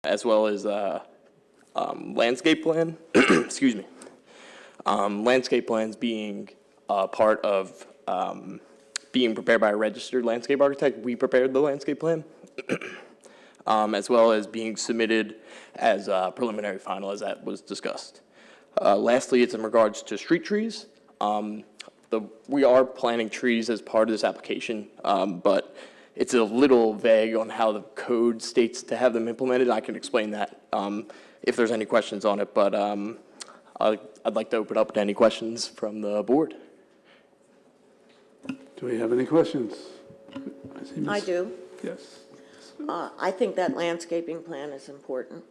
as well as landscape plan. Excuse me. Landscape plans being part of being prepared by a registered landscape architect. We prepared the landscape plan, as well as being submitted as preliminary final, as that was discussed. Lastly, it's in regards to street trees. We are planting trees as part of this application, but it's a little vague on how the code states to have them implemented. I can explain that if there's any questions on it, but I'd like to open up to any questions from the board. Do we have any questions? I do. Yes. I think that landscaping plan is important.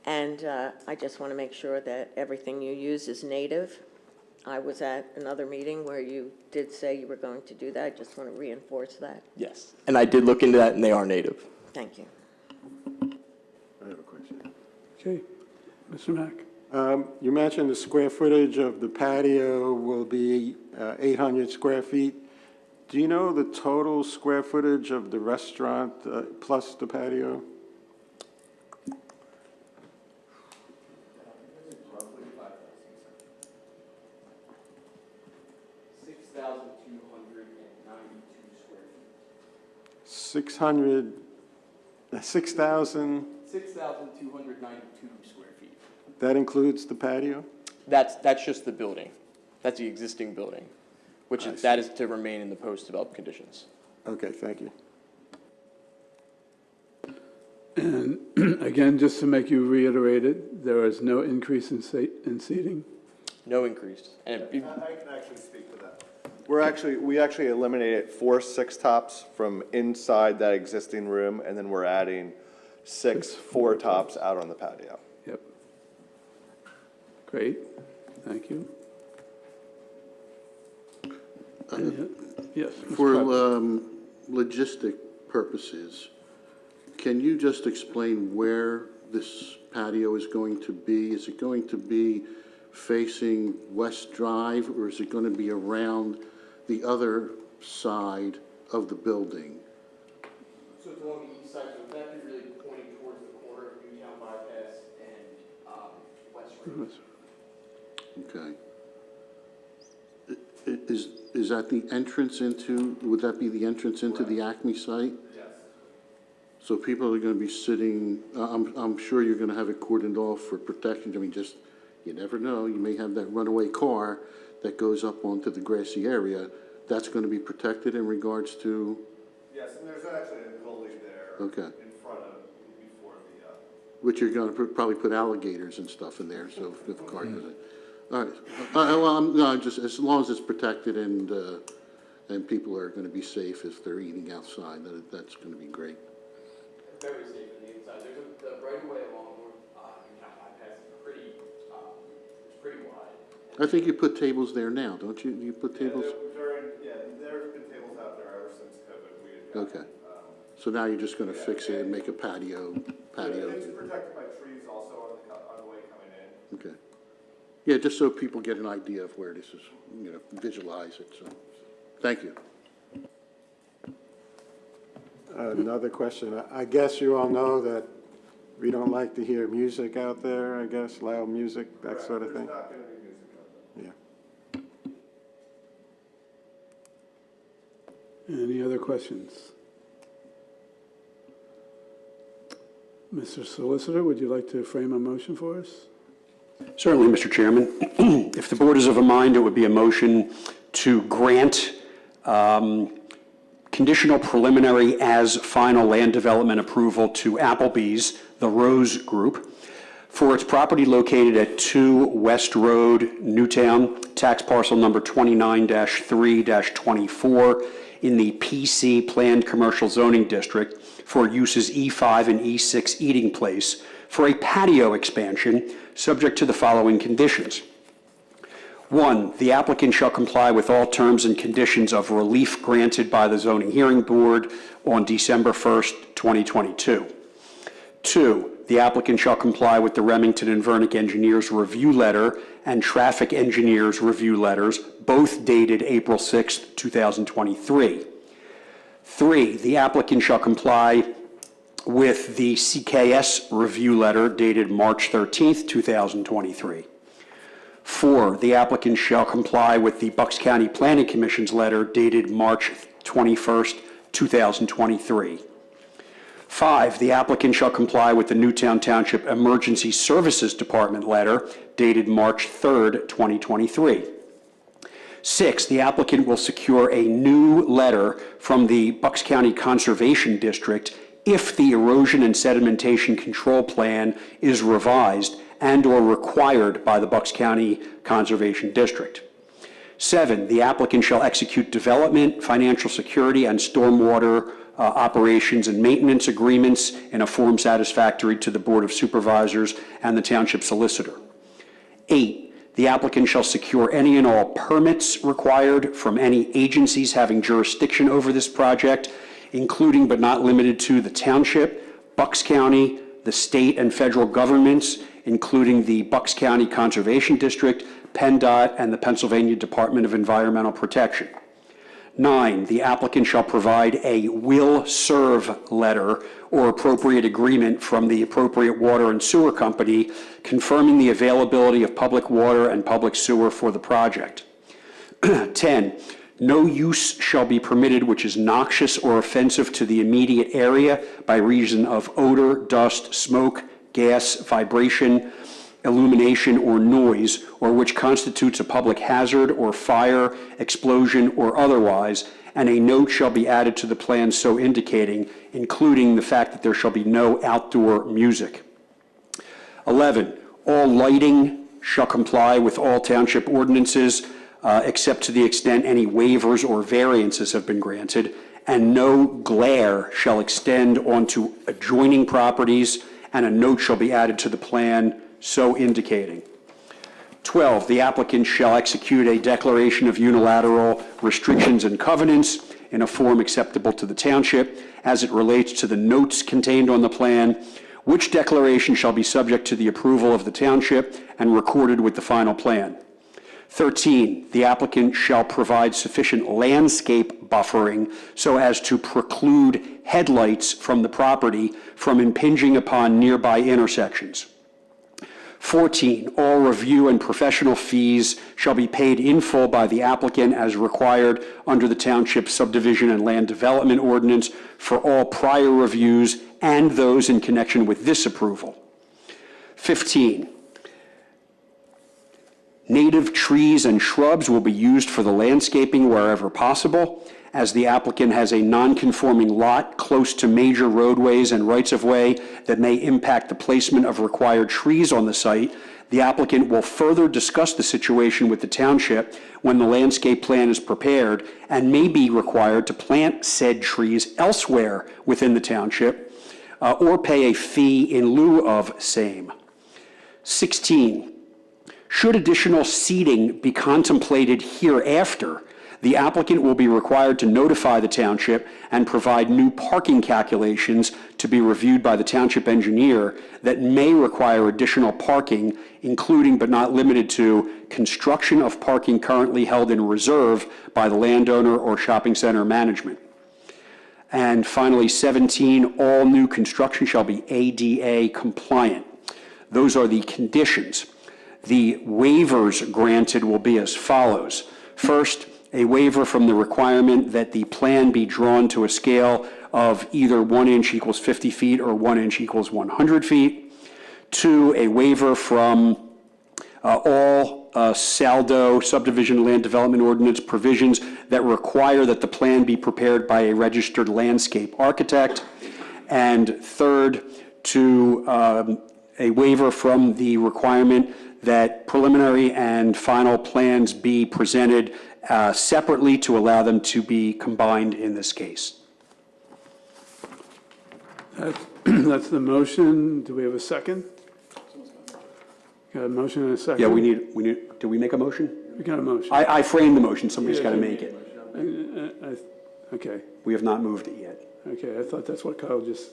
And I just want to make sure that everything you use is native. I was at another meeting where you did say you were going to do that. I just want to reinforce that. Yes, and I did look into that, and they are native. Thank you. I have a question. Okay. Mr. Mack. You mentioned the square footage of the patio will be 800 square feet. Do you know the total square footage of the restaurant plus the patio? Six hundred, 6,000? 6,292 square feet. That includes the patio? That's just the building. That's the existing building, which is, that is to remain in the post-developed conditions. Okay, thank you. And again, just to make you reiterate it, there is no increase in seating? No increase. And I can actually speak to that. We actually eliminated 4 six-tops from inside that existing room, and then we're adding 6 4-tops out on the patio. Yep. Great. Thank you. Yes. Mr. For Crabbe. logistic purposes, can you just explain where this patio is going to be? Is it going to be facing West Drive, or is it going to be around the other side of the building? So it's along the east side, so it's actually really pointing towards the corner of Newtown Bypass and West Road. Okay. Is that the entrance into, would that be the entrance into the Acme site? Yes. So people are going to be sitting, I'm sure you're going to have it cordoned off for protection. I mean, just, you never know. You may have that runaway car that goes up onto the grassy area. That's going to be protected in regards to? Yes, and there's actually a goalie there Okay. in front of, before the... Which you're going to probably put alligators and stuff in there, so if the car goes in. All right. Well, no, just as long as it's protected and people are going to be safe if they're eating outside, that's going to be great. Very safe on the inside. There's the right of way along Newtown Bypass is pretty wide. I think you put tables there now, don't you? You put tables? There's been tables out there ever since COVID. We had Okay. So now you're just going to fix it and make a patio. It's protected by trees also on the way coming in. Okay. Yeah, just so people get an idea of where this is, visualize it. So, thank you. Another question. I guess you all know that we don't like to hear music out there, I guess, loud music, that sort of thing. There's not going to be music out there. Yeah. Any other questions? Mr. Solicitor, would you like to frame a motion for us? Certainly, Mr. Chairman. If the board is of a mind, it would be a motion to grant conditional preliminary as final land development approval to Applebee's, the Rose Group, for its property located at 2 West Road, Newtown, tax parcel number 29-3-24 in the PC Planned Commercial Zoning District for uses E5 and E6 eating place for a patio expansion subject to the following conditions. 1, the applicant shall comply with all terms and conditions of relief granted by the Zoning Hearing Board on December 1st, 2022. 2, the applicant shall comply with the Remington and Vernick Engineers Review Letter and Traffic Engineers Review Letters, both dated April 6th, 2023. 3, the applicant shall comply with the CKS review letter dated March 13th, 2023. 4, the applicant shall comply with the Bucks County Planning Commission's letter dated March 21st, 2023. 5, the applicant shall comply with the Newtown Township Emergency Services Department letter dated March 3rd, 2023. 6, the applicant will secure a new letter from the Bucks County Conservation District if the erosion and sedimentation control plan is revised and/or required by the Bucks County Conservation District. 7, the applicant shall execute development, financial security, and stormwater operations and maintenance agreements in a form satisfactory to the Board of Supervisors and the Township Solicitor. 8, the applicant shall secure any and all permits required from any agencies having jurisdiction over this project, including but not limited to the Township, Bucks County, the state and federal governments, including the Bucks County Conservation District, PennDOT, and the Pennsylvania Department of Environmental Protection. 9, the applicant shall provide a will serve letter or appropriate agreement from the appropriate water and sewer company confirming the availability of public water and public sewer for the project. 10, no use shall be permitted which is noxious or offensive to the immediate area by reason of odor, dust, smoke, gas, vibration, illumination, or noise, or which constitutes a public hazard or fire, explosion, or otherwise, and a note shall be added to the plan so indicating, including the fact that there shall be no outdoor music. 11, all lighting shall comply with all township ordinances, except to the extent any waivers or variances have been granted, and no glare shall extend onto adjoining properties, and a note shall be added to the plan so indicating. 12, the applicant shall execute a declaration of unilateral restrictions and covenants in a form acceptable to the township as it relates to the notes contained on the plan, which declaration shall be subject to the approval of the township and recorded with the final plan. 13, the applicant shall provide sufficient landscape buffering so as to preclude headlights from the property from impinging upon nearby intersections. 14, all review and professional fees shall be paid in full by the applicant as required under the Township Subdivision and Land Development Ordinance for all prior reviews and those in connection with this approval. 15, native trees and shrubs will be used for the landscaping wherever possible. As the applicant has a non-conforming lot close to major roadways and rights-of-way that may impact the placement of required trees on the site, the applicant will further discuss the situation with the township when the landscape plan is prepared and may be required to plant said trees elsewhere within the township or pay a fee in lieu of same. 16, should additional seating be contemplated hereafter, the applicant will be required to notify the township and provide new parking calculations to be reviewed by the township engineer that may require additional parking, including but not limited to construction of parking currently held in reserve by the landowner or shopping center management. And finally, 17, all new construction shall be ADA compliant. Those are the conditions. The waivers granted will be as follows. First, a waiver from the requirement that the plan be drawn to a scale of either 1 inch equals 50 feet or 1 inch equals 100 feet. 2, a waiver from all SALDO, Subdivision Land Development Ordinance provisions that require that the plan be prepared by a registered landscape architect. And third, to a waiver from the requirement that preliminary and final plans be presented separately to allow them to be combined in this case. That's the motion. Do we have a second? Got a motion and a second? Yeah, we need, did we make a motion? We got a motion. I framed the motion, somebody's got to make it. Okay, We have not moved it yet. okay, I thought that's what Kyle just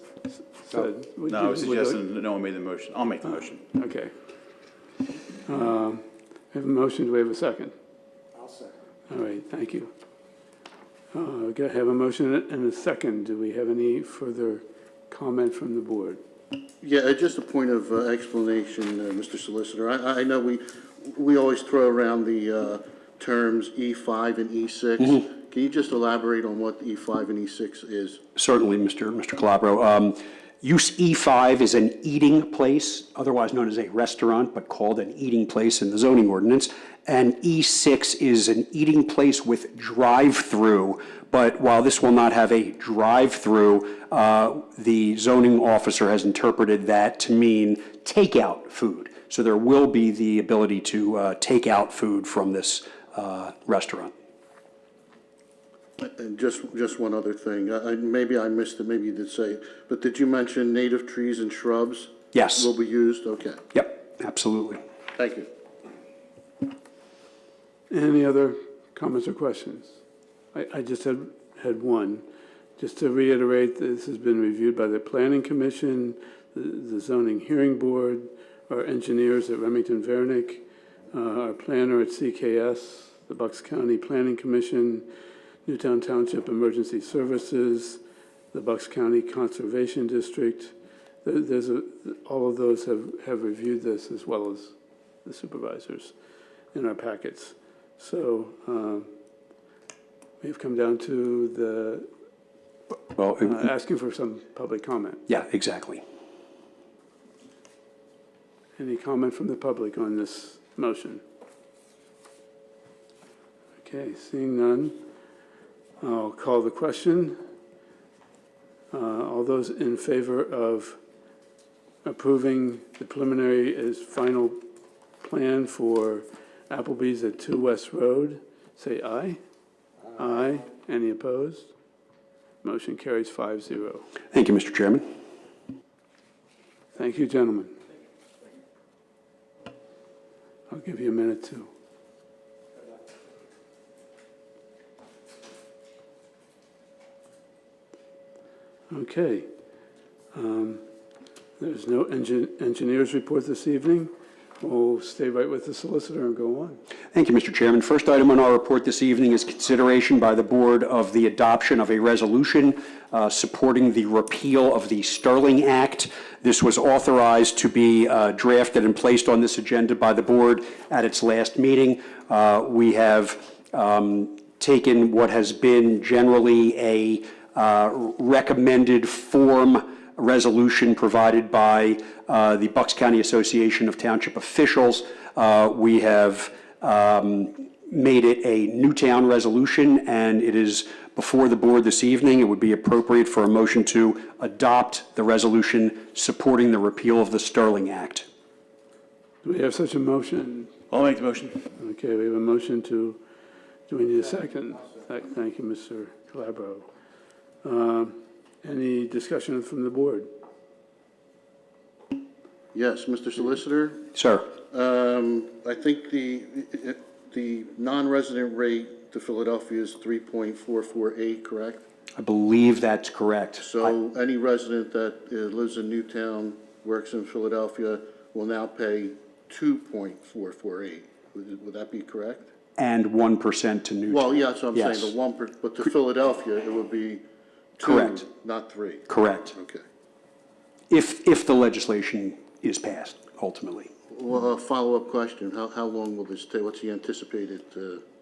said. No, I was suggesting that no one made the motion. I'll make the motion. Okay. We have a motion, do we have a second? I'll second. All right, thank you. We have a motion and a second. Do we have any further comment from the board? Yeah, just a point of explanation, Mr. Solicitor. I know we always throw around the terms E5 and E6. Can you just elaborate on what E5 and E6 is? Certainly, Mr. Calabro. Use E5 is an eating place, otherwise known as a restaurant, but called an eating place in the zoning ordinance. And E6 is an eating place with drive-through, but while this will not have a drive-through, the zoning officer has interpreted that to mean takeout food. So there will be the ability to take out food from this restaurant. And just one other thing. Maybe I missed it, maybe you did say it, but did you mention native trees and shrubs? Yes. Will be used? Okay. Yep, absolutely. Thank you. Any other comments or questions? I just had one. Just to reiterate, this has been reviewed by the Planning Commission, the Zoning Hearing Board, our engineers at Remington Vernick, our planner at CKS, the Bucks County Planning Commission, Newtown Township Emergency Services, the Bucks County Conservation District. All of those have reviewed this, as well as the supervisors in our packets. So we've come down to Well, asking for some public comment. yeah, exactly. Any comment from the public on this motion? Okay, seeing none, I'll call the question. All those in favor of approving the preliminary as final plan for Applebee's at 2 West Road, say aye. Aye. Any opposed? Motion carries 5-0. Thank you, Mr. Chairman. Thank you, gentlemen. I'll give you a minute too. Okay. There's no engineer's report this evening. We'll stay right with the solicitor and go on. Thank you, Mr. Chairman. First item on our report this evening is consideration by the board of the adoption of a resolution supporting the repeal of the Sterling Act. This was authorized to be drafted and placed on this agenda by the board at its last meeting. We have taken what has been generally a recommended form resolution provided by the Bucks County Association of Township Officials. We have made it a Newtown resolution, and it is before the board this evening. It would be appropriate for a motion to adopt the resolution supporting the repeal of the Sterling Act. Do we have such a motion? I'll make the motion. Okay, we have a motion to, do we need a second? Thank you, Mr. Calabro. Any discussion from the board? Yes, Mr. Solicitor? Sir. I think the non-resident rate to Philadelphia is 3.448, correct? I believe that's correct. So any resident that lives in Newtown, works in Philadelphia, will now pay 2.448. Would that be correct? And 1% to Newtown. Well, yeah, that's what I'm Yes. saying, but to Philadelphia, it would be 2, Correct. not 3. Correct. Okay. If the legislation is passed, ultimately. Well, a follow-up question, how long will this take? What's the anticipated?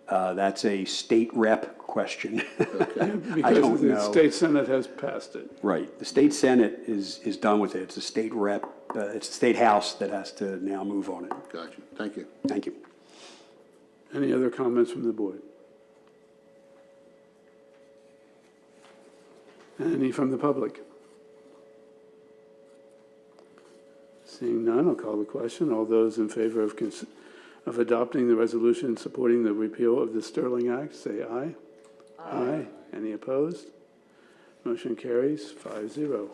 That's a state rep question. Because don't the know. state senate has passed it. Right. The state senate is done with it. It's the state rep, it's the state house that has to now move on it. Gotcha, thank you. Thank you. Any other comments from the board? Any from the public? Seeing none, I'll call the question. All those in favor of adopting the resolution supporting the repeal of the Sterling Act, say aye. Aye. Any opposed? Motion carries 5-0.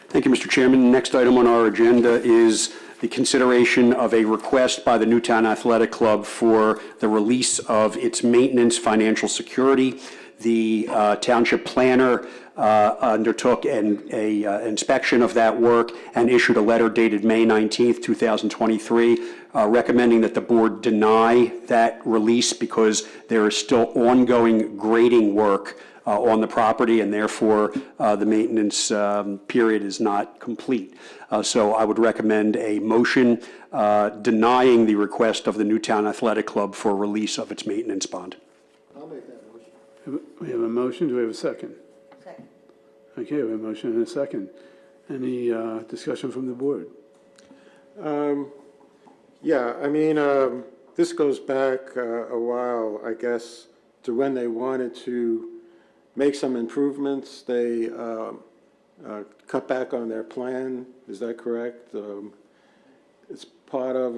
Thank you, Mr. Chairman. Next item on our agenda is the consideration of a request by the Newtown Athletic Club for the release of its maintenance financial security. The township planner undertook an inspection of that work and issued a letter dated May 19th, 2023, recommending that the board deny that release because there is still ongoing grading work on the property, and therefore the maintenance period is not complete. So I would recommend a motion denying the request of the Newtown Athletic Club for release of its maintenance bond. I'll make that motion. We have a motion, do we have a second? Second. Okay, we have a motion and a second. Any discussion from the board? Yeah, I mean, this goes back a while, I guess, to when they wanted to make some improvements. They cut back on their plan, is that correct? It's part of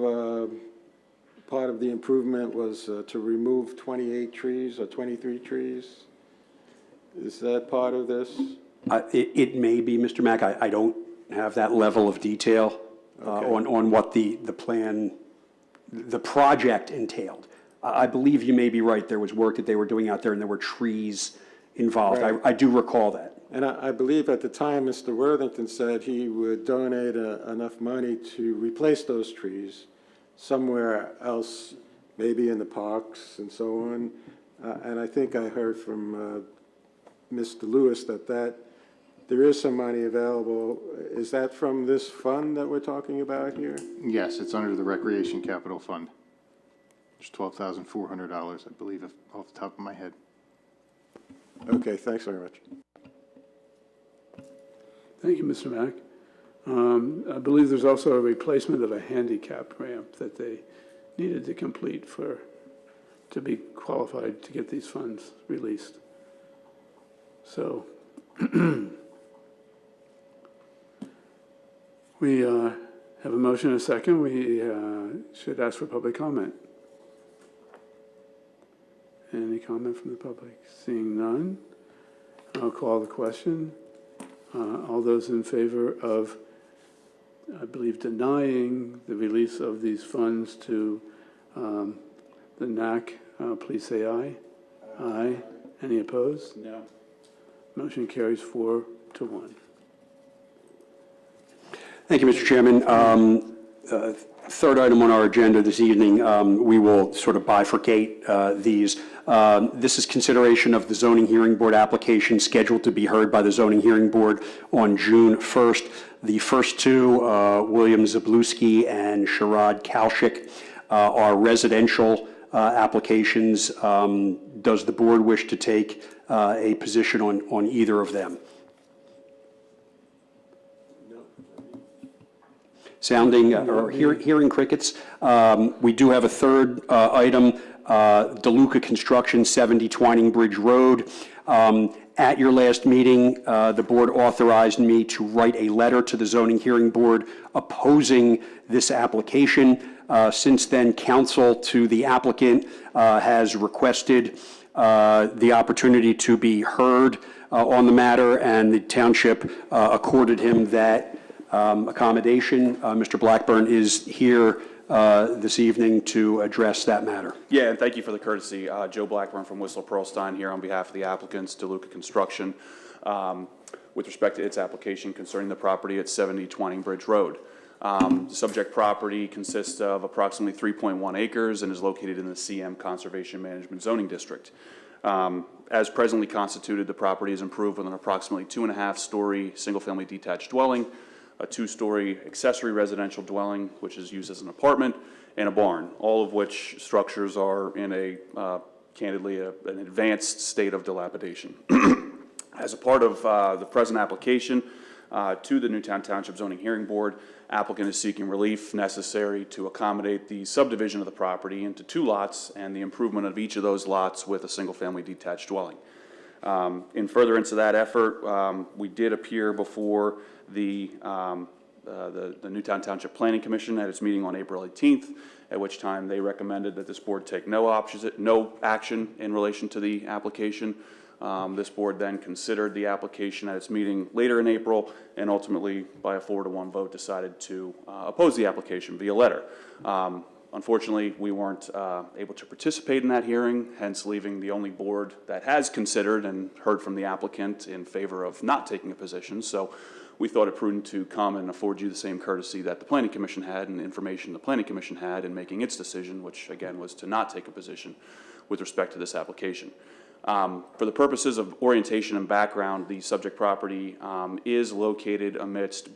the improvement was to remove 28 trees or 23 trees. Is that part of this? It may be, Mr. Mack. I don't have that level of detail on what the plan, the project entailed. I believe you may be right. There was work that they were doing out there, and there were trees involved. Right. I do recall that. And I believe at the time, Mr. Worthington said he would donate enough money to replace those trees somewhere else, maybe in the parks and so on. And I think I heard from Mr. Lewis that there is some money available. Is that from this fund that we're talking about here? Yes, it's under the Recreation Capital Fund. There's $12,400, I believe, off the top of my head. Okay, thanks very much. Thank you, Mr. Mack. I believe there's also a replacement of a handicap ramp that they needed to complete to be qualified to get these funds released. So we have a motion and a second. We should ask for public comment. Any comment from the public? Seeing none, I'll call the question. All those in favor of, I believe, denying the release of these funds to the NAC, please say aye. Aye. Any opposed? No. Motion carries 4-1. Thank you, Mr. Chairman. Third item on our agenda this evening, we will sort of bifurcate these. This is consideration of the zoning hearing board application scheduled to be heard by the zoning hearing board on June 1st. The first two, William Zablewski and Sharad Kalshik, are residential applications. Does the board wish to take a position on either of them? Sounding or hearing crickets. We do have a third item, DeLuca Construction, 70 Twining Bridge Road. At your last meeting, the board authorized me to write a letter to the zoning hearing board opposing this application. Since then, counsel to the applicant has requested the opportunity to be heard on the matter, and the township accorded him that accommodation. Mr. Blackburn is here this evening to address that matter. Yeah, and thank you for the courtesy. Joe Blackburn from Whistler Pearlstein here on behalf of the applicants, DeLuca Construction, with respect to its application concerning the property at 70 Twining Bridge Road. The subject property consists of approximately 3.1 acres and is located in the CM Conservation Management Zoning District. As presently constituted, the property is improved with an approximately 2.5-story single-family detached dwelling, a 2-story accessory residential dwelling, which is used as an apartment, and a barn, all of which structures are in candidly, an advanced state of dilapidation. As a part of the present application to the Newtown Township Zoning Hearing Board, applicant is seeking relief necessary to accommodate the subdivision of the property into 2 lots and the improvement of each of those lots with a single-family detached dwelling. In furtherance of that effort, we did appear before the Newtown Township Planning Commission at its meeting on April 18th, at which time they recommended that this board take no action in relation to the application. This board then considered the application at its meeting later in April, and ultimately, by a 4-1 vote, decided to oppose the application via letter. Unfortunately, we weren't able to participate in that hearing, hence leaving the only board that has considered and heard from the applicant in favor of not taking a position. So we thought it prudent to come and afford you the same courtesy that the Planning Commission had and information the Planning Commission had in making its decision, which again was to not take a position with respect to this application. For the purposes of orientation and background, the subject property is located amongst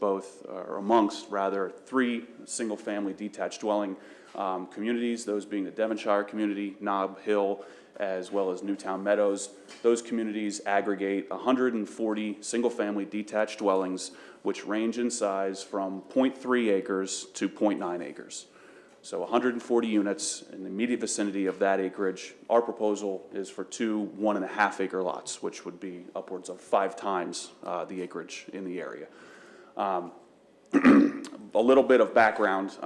three single-family detached dwelling communities, those being the Devonshire community, Nob Hill, as well as Newtown Meadows. Those communities aggregate 140 single-family detached dwellings, which range in size from 0.3 acres to 0.9 acres. So 140 units in the immediate vicinity of that acreage. Our proposal is for 2 1.5 acre lots, which would be upwards of 5 times the acreage in the area. A little bit of background,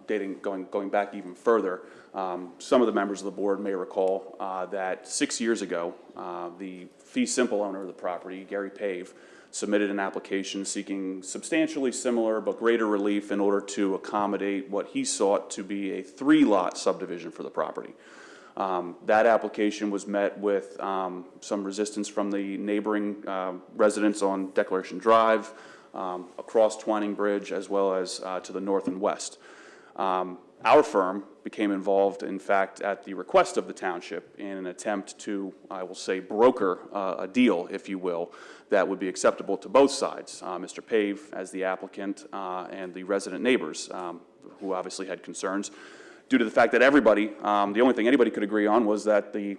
going back even further. Some of the members of the board may recall that 6 years ago, the fee simple owner of the property, Gary Pave, submitted an application seeking substantially similar but greater relief in order to accommodate what he sought to be a 3-lot subdivision for the property. That application was met with some resistance from the neighboring residents on Declaration Drive, across Twining Bridge, as well as to the north and west. Our firm became involved, in fact, at the request of the township in an attempt to, I will say, broker a deal, if you will, that would be acceptable to both sides, Mr. Pave as the applicant and the resident neighbors, who obviously had concerns, due to the fact that everybody, the only thing anybody could agree on was that the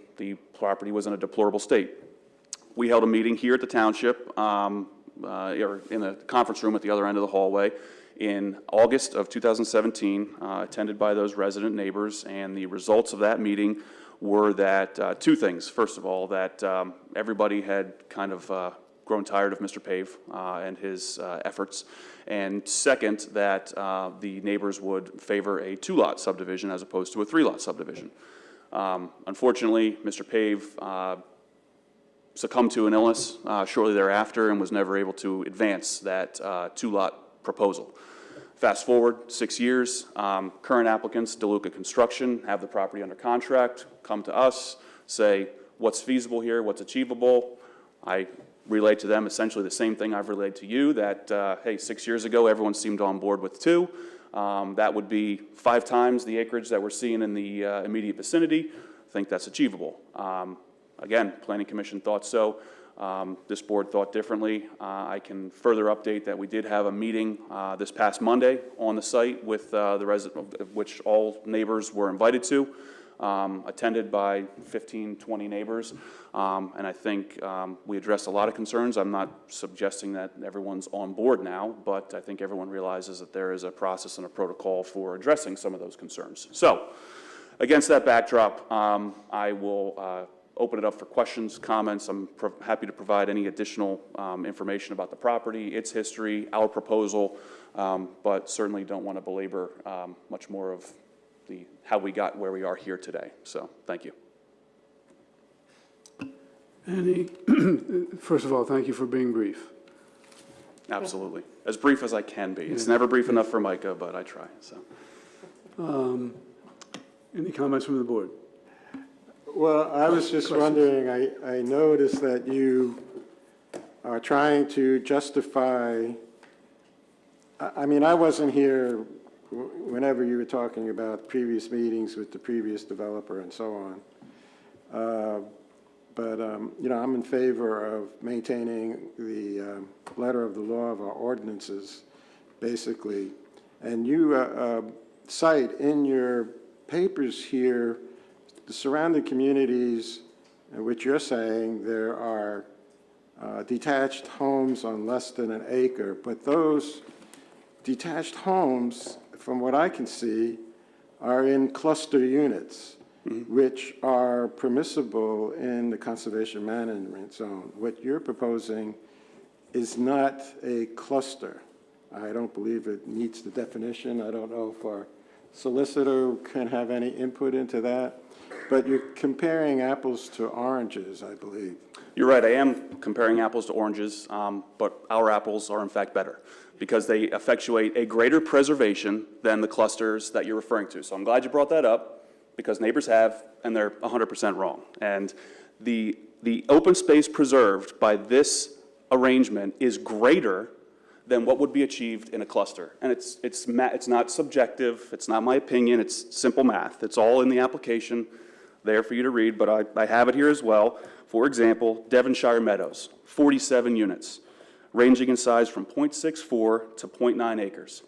property was in a deplorable state. We held a meeting here at the township, or in a conference room at the other end of the hallway, in August of 2017, attended by those resident neighbors, and the results of that meeting were that 2 things. First of all, that everybody had kind of grown tired of Mr. Pave and his efforts, and second, that the neighbors would favor a 2-lot subdivision as opposed to a 3-lot subdivision. Unfortunately, Mr. Pave succumbed to an illness shortly thereafter and was never able to advance that 2-lot proposal. Fast forward 6 years, current applicants, DeLuca Construction, have the property under contract, come to us, say, what's feasible here, what's achievable. I relay to them essentially the same thing I've relayed to you, that, hey, 6 years ago, everyone seemed on board with 2. That would be 5 times the acreage that we're seeing in the immediate vicinity. I think that's achievable. Again, Planning Commission thought so. This board thought differently. I can further update that we did have a meeting this past Monday on the site with the resident, which all neighbors were invited to, attended by 15, 20 neighbors. And I think we addressed a lot of concerns. I'm not suggesting that everyone's on board now, but I think everyone realizes that there is a process and a protocol for addressing some of those concerns. So, against that backdrop, I will open it up for questions, comments. I'm happy to provide any additional information about the property, its history, our proposal, but certainly don't want to belabor much more of how we got where we are here today. So, thank you. First of all, thank you for being brief. Absolutely. As brief as I can be. It's never brief enough for Micah, but I try. So. Any comments from the board? Well, I was just wondering, I noticed that you are trying to justify, I mean, I wasn't here whenever you were talking about previous meetings with the previous developer and so on. But you know, I'm in favor of maintaining the letter of the law of our ordinances, basically. And you cite in your papers here the surrounding communities, in which you're saying there are detached homes on less than an acre, but those detached homes, from what I can see, are in cluster units, which are permissible in the conservation management zone. What you're proposing is not a cluster. I don't believe it meets the definition. I don't know if our solicitor can have any input into that. But you're comparing apples to oranges, I believe. You're right, I am comparing apples to oranges, but our apples are in fact better because they effectuate a greater preservation than the clusters that you're referring to. So I'm glad you brought that up because neighbors have, and they're 100% wrong. And the open space preserved by this arrangement is greater than what would be achieved in a cluster. And it's not subjective, it's not my opinion, it's simple math. It's all in the application. there for you to read, but I have it here as well. For example, Devonshire Meadows, 47 units, ranging in size from 0.64 to 0.9 acres.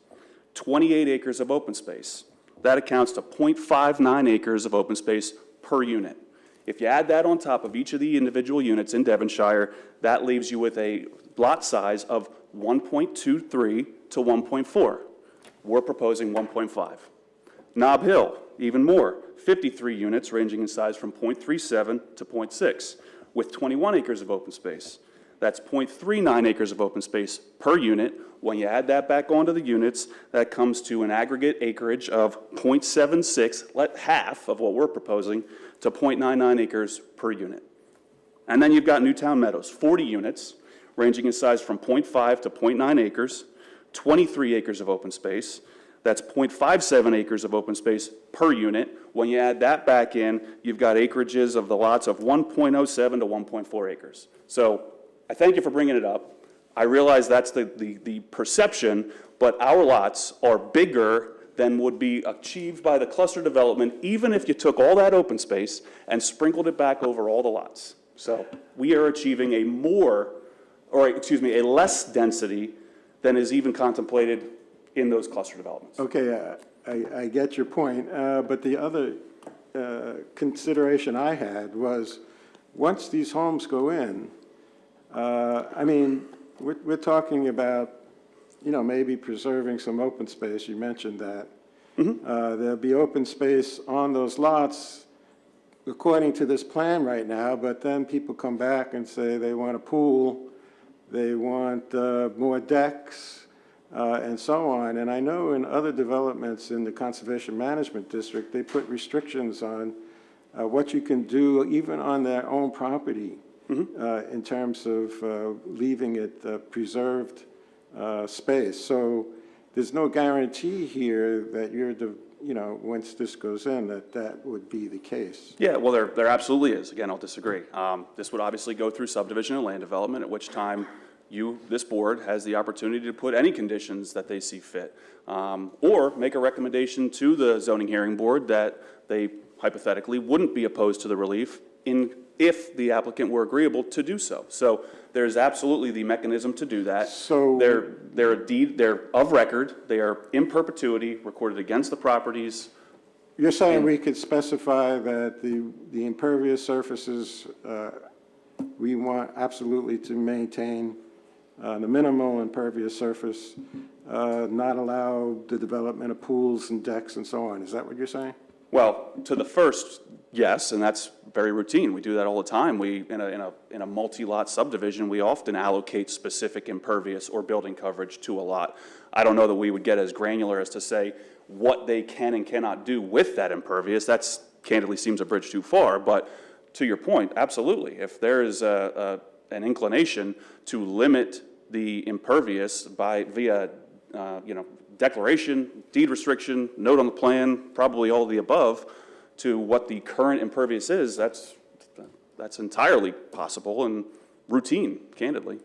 28 acres of open space. That accounts to 0.59 acres of open space per unit. If you add that on top of each of the individual units in Devonshire, that leaves you with a lot size of 1.23 to 1.4. We're proposing 1.5. Nob Hill, even more, 53 units ranging in size from 0.37 to 0.6, with 21 acres of open space. That's 0.39 acres of open space per unit. When you add that back onto the units, that comes to an aggregate acreage of 0.76, half of what we're proposing, to 0.99 acres per unit. And then you've got Newtown Meadows, 40 units, ranging in size from 0.5 to 0.9 acres, 23 acres of open space. That's 0.57 acres of open space per unit. When you add that back in, you've got acreages of the lots of 1.07 to 1.4 acres. So I thank you for bringing it up. I realize that's the perception, but our lots are bigger than would be achieved by the cluster development, even if you took all that open space and sprinkled it back over all the lots. So we are achieving a less density than is even contemplated in those cluster developments. Okay, I get your point, but the other consideration I had was, once these homes go in, I mean, we're talking about, you know, maybe preserving some open space. You mentioned that. There'll be open space on those lots according to this plan right now, but then people come back and say they want a pool, they want more decks, and so on. And I know in other developments in the Conservation Management District, they put restrictions on what you can do even on their own property in terms of leaving it preserved space. So there's no guarantee here that you know, once this goes in, that would be the case. Yeah, well, there absolutely is. Again, I'll disagree. This would obviously go through subdivision and land development, at which time this board, has the opportunity to put any conditions that they see fit, or make a recommendation to the zoning hearing board that they hypothetically wouldn't be opposed to the relief if the applicant were agreeable to do so. So there's absolutely the mechanism to do that. So they're of record, they are in perpetuity, recorded against the properties. You're saying we could specify that the impervious surfaces, we want absolutely to maintain the minimal impervious surface, not allow the development of pools and decks and so on. Is that what you're saying? Well, to the first, yes, and that's very routine. We do that all the time. In a multi-lot subdivision, we often allocate specific impervious or building coverage to a lot. I don't know that we would get as granular as to say what they can and cannot do with that impervious. That's candidly seems a bridge too far, but to your point, absolutely. If there is an inclination to limit the impervious via declaration, deed restriction, note on the plan, probably all of the above, to what the current impervious is, that's entirely possible and routine, candidly.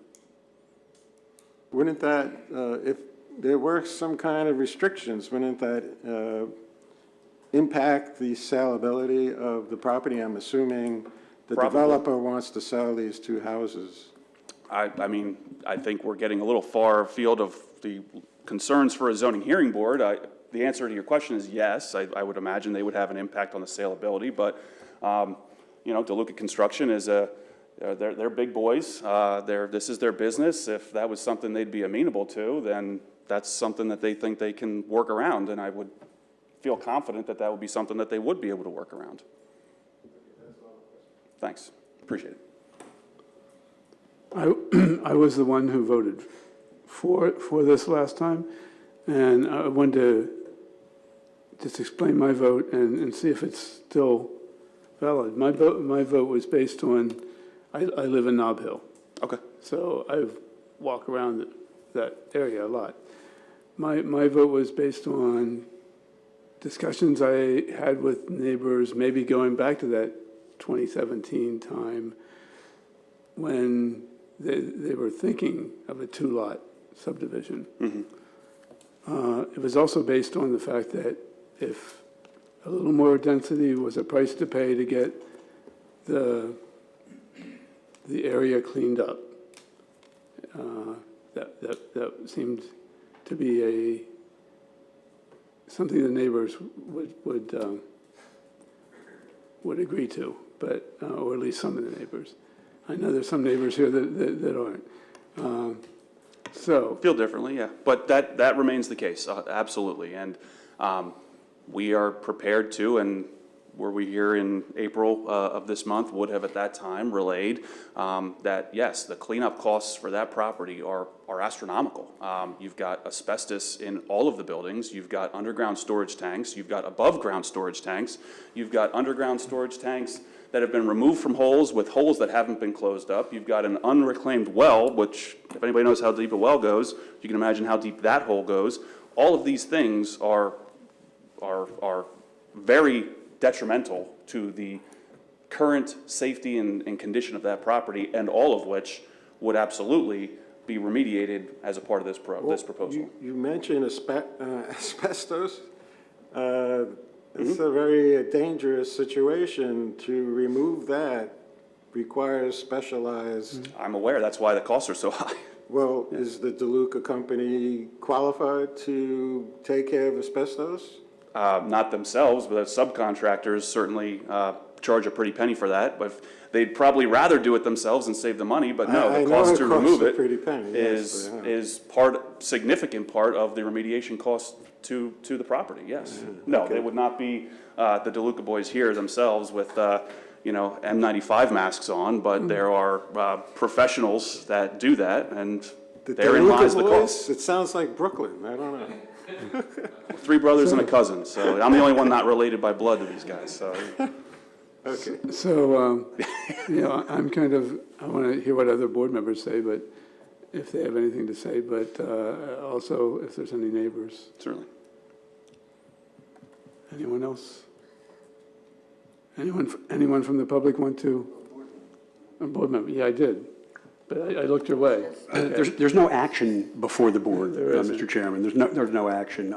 Wouldn't that, if there were some kind of restrictions, wouldn't that impact the sellability of the property? I'm assuming the developer wants to sell these two houses. I mean, I think we're getting a little far afield of the concerns for a zoning hearing board. The answer to your question is yes. I would imagine they would have an impact on the saleability, but DeLuca Construction is they're big boys. This is their business. If that was something they'd be amenable to, then that's something that they think they can work around, and I would feel confident that that would be something that they would be able to work around. Thanks. Appreciate it. I was the one who voted for this last time, and I wanted to just explain my vote and see if it's still valid. My vote was based on, I live in Nob Hill. Okay. So I walk around that area a lot. My vote was based on discussions I had with neighbors, maybe going back to that 2017 time when they were thinking of a two-lot subdivision. Mm-hmm. It was also based on the fact that if a little more density was a price to pay to get the area cleaned up. That seemed to be something the neighbors would agree to, but, or at least some of the neighbors. I know there's some neighbors here that aren't. So, Feel differently, yeah, but that remains the case, absolutely. And we are prepared to, and were we here in April of this month, would have at that time relayed that, yes, the cleanup costs for that property are astronomical. You've got asbestos in all of the buildings, you've got underground storage tanks, you've got above-ground storage tanks, you've got underground storage tanks that have been removed from holes with holes that haven't been closed up. You've got an unreclaimed well, which, if anybody knows how deep a well goes, you can imagine how deep that hole goes. All of these things are very detrimental to the current safety and condition of that property, and all of which would absolutely be remediated as a part of this proposal. You mentioned asbestos. It's a very dangerous situation. To remove that requires specialized. I'm aware, that's why the costs are so high. Well, is the DeLuca company qualified to take care of asbestos? Not themselves, but subcontractors certainly charge a pretty penny for that. But they'd probably rather do it themselves and save the money, but no, I the know cost it to costs remove a it pretty penny, yes, is significant part of the remediation cost to the property, yes. No, okay. it would not be the DeLuca boys here themselves with N95 masks on, but there are professionals that do that, and therein lies the cost. It sounds like Brooklyn, I don't know. 3 brothers and a cousin, so I'm the only one not related by blood to these guys, so. Okay. so I want to hear what other board members say, but if they have anything to say, but also if there's any neighbors. Certainly. Anyone else? Anyone from the public want to? A board member, yeah, I did, but I looked your way. There's no action before the board, There isn't. Mr. Chairman. There's no action.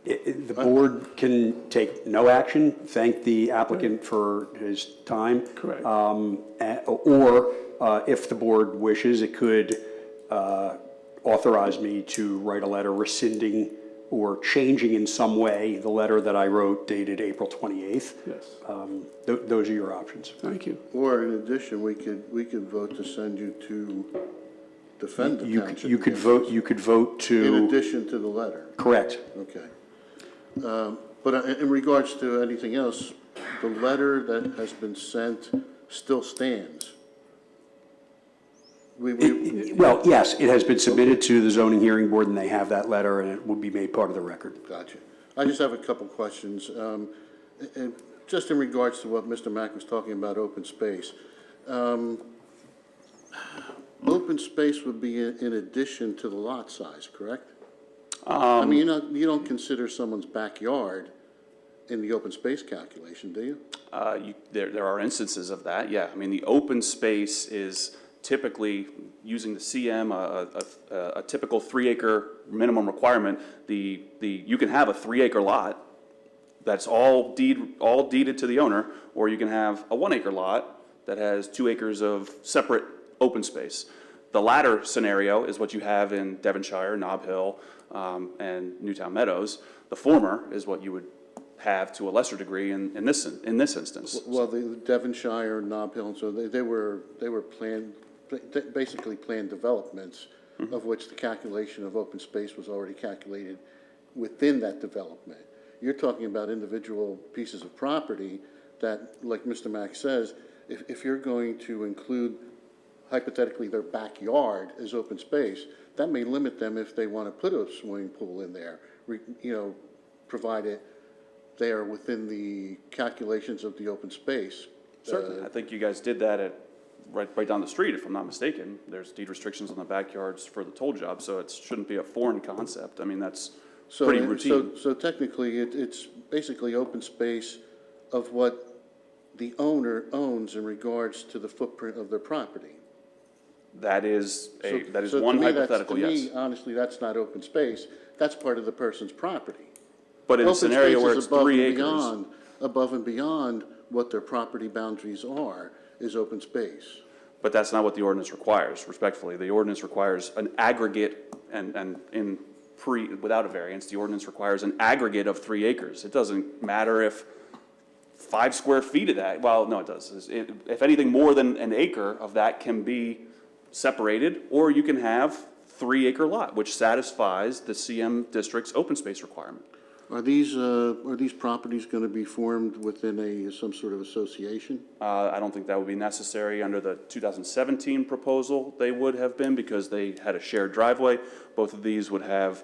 The board can take no action, thank the applicant for his time. Correct. Or if the board wishes, it could authorize me to write a letter rescinding or changing in some way the letter that I wrote dated April 28th. Yes, Those are your options. thank you. Or in addition, we could vote to send you to defend the township. You could vote to. In addition to the letter. Correct. Okay. But in regards to anything else, the letter that has been sent still stands. Well, yes, it has been submitted to the zoning hearing board, and they have that letter, and it will be made part of the record. Gotcha. I just have a couple questions. And just in regards to what Mr. Mack was talking about, open space. Open space would be in addition to the lot size, correct? I mean, you don't consider someone's backyard in the open space calculation, do you? There are instances of that, yeah. I mean, the open space is typically, using the CM, a typical 3-acre minimum requirement. You can have a 3-acre lot that's all deeded to the owner, or you can have a 1-acre lot that has 2 acres of separate open space. The latter scenario is what you have in Devonshire, Nob Hill, and Newtown Meadows. The former is what you would have to a lesser degree in this instance. Well, the Devonshire, Nob Hill, so they were planned, basically planned developments, of which the calculation of open space was already calculated within that development. You're talking about individual pieces of property that, like Mr. Mack says, if you're going to include hypothetically their backyard as open space, that may limit them if they want to put a swimming pool in there, provided they are within the calculations of the open space. Certainly, I think you guys did that right down the street, if I'm not mistaken. There's deed restrictions on the backyards for the toll job, so it shouldn't be a foreign concept. I mean, that's pretty routine. So technically, it's basically open space of what the owner owns in regards to the footprint of their property. That is So one to me, hypothetical, to yes. me, honestly, that's not open space. That's part of the person's property. But in a Open scenario where space is it's 3 acres. above and beyond what their property boundaries are, is open space. But that's not what the ordinance requires, respectfully. The ordinance requires an aggregate, without a variance, the ordinance requires an aggregate of 3 acres. It doesn't matter if 5 square feet of that, well, no, it does. If anything more than an acre of that can be separated, or you can have 3-acre lot, which satisfies the CM district's open space requirement. Are these properties going to be formed within some sort of association? I don't think that would be necessary under the 2017 proposal. They would have been because they had a shared driveway. Both of these would have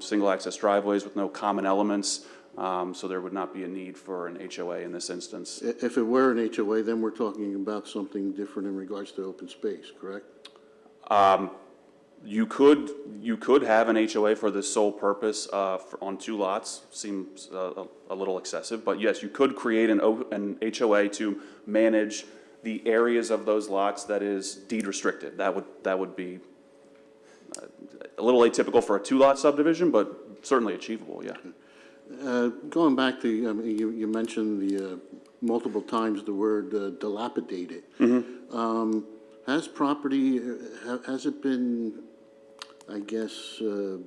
single access driveways with no common elements, so there would not be a need for an HOA in this instance. If it were an HOA, then we're talking about something different in regards to open space, correct? You could have an HOA for the sole purpose on 2 lots. Seems a little excessive, but yes, you could create an HOA to manage the areas of those lots that is deed restricted. That would be a little atypical for a 2-lot subdivision, but certainly achievable. Yeah. Going back to, you mentioned multiple times the word dilapidated. Mm-hmm. Has it been, I guess,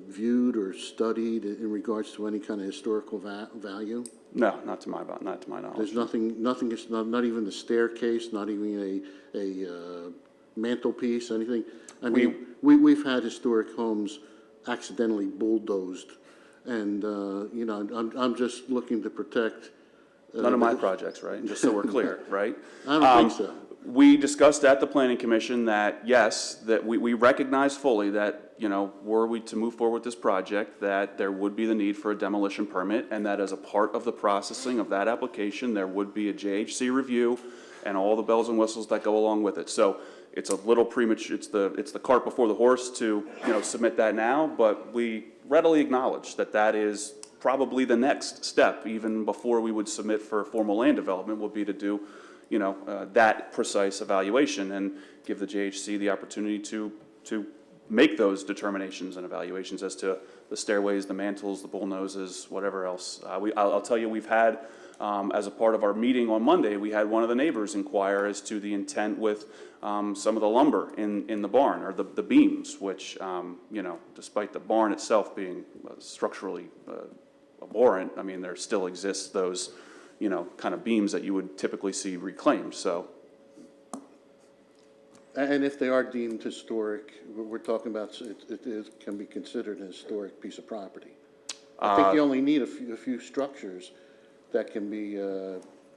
viewed or studied in regards to any kind of historical value? No, not to my knowledge. There's nothing, not even the staircase, not even a mantelpiece, anything? I mean, we've had historic homes accidentally bulldozed, and, I'm just looking to protect. None of my projects, right? Just so we're clear, right? I don't think so. We discussed at the Planning Commission that, yes, that we recognize fully that, were we to move forward with this project, that there would be the need for a demolition permit, and that as a part of the processing of that application, there would be a JHC review and all the bells and whistles that go along with it. So it's a little premature, it's the cart before the horse to, submit that now, but we readily acknowledge that that is probably the next step, even before we would submit for formal land development, will be to do that precise evaluation and give the JHC the opportunity to make those determinations and evaluations as to the stairways, the mantles, the bullnoses, whatever else. I'll tell you, we've had, as a part of our meeting on Monday, we had one of the neighbors inquire as to the intent with some of the lumber in the barn, or the beams, which, despite the barn itself being structurally abhorrent, I mean, there still exists those kind of beams that you would typically see reclaimed, so. And if they are deemed historic, we're talking about, it can be considered a historic piece of property. I think you only need a few structures that can be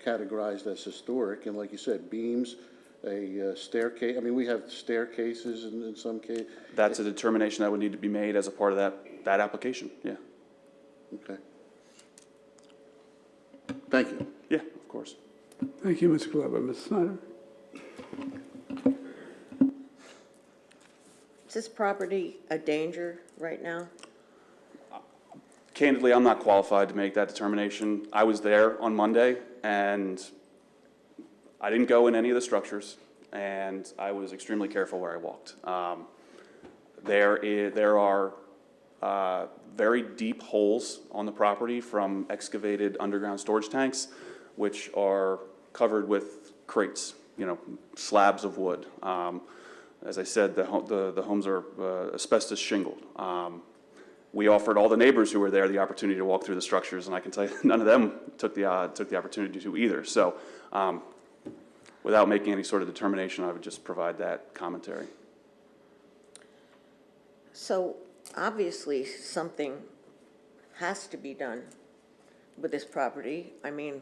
categorized as historic, and like you said, beams, a staircase. I mean, we have staircases in some cases. That's a determination that would need to be made as a part of that application, yeah. Okay. Thank you. Yeah, of course. Thank you, Mr. Glover. Ms. Snyder? Is this property a danger right now? Candidly, I'm not qualified to make that determination. I was there on Monday, and I didn't go in any of the structures, and I was extremely careful where I walked. There are very deep holes on the property from excavated underground storage tanks, which are covered with crates, slabs of wood. As I said, the homes are asbestos shingled. We offered all the neighbors who were there the opportunity to walk through the structures, and I can tell you none of them took the opportunity to either. So without making any sort of determination, I would just provide that commentary. So obviously, something has to be done with this property. I mean,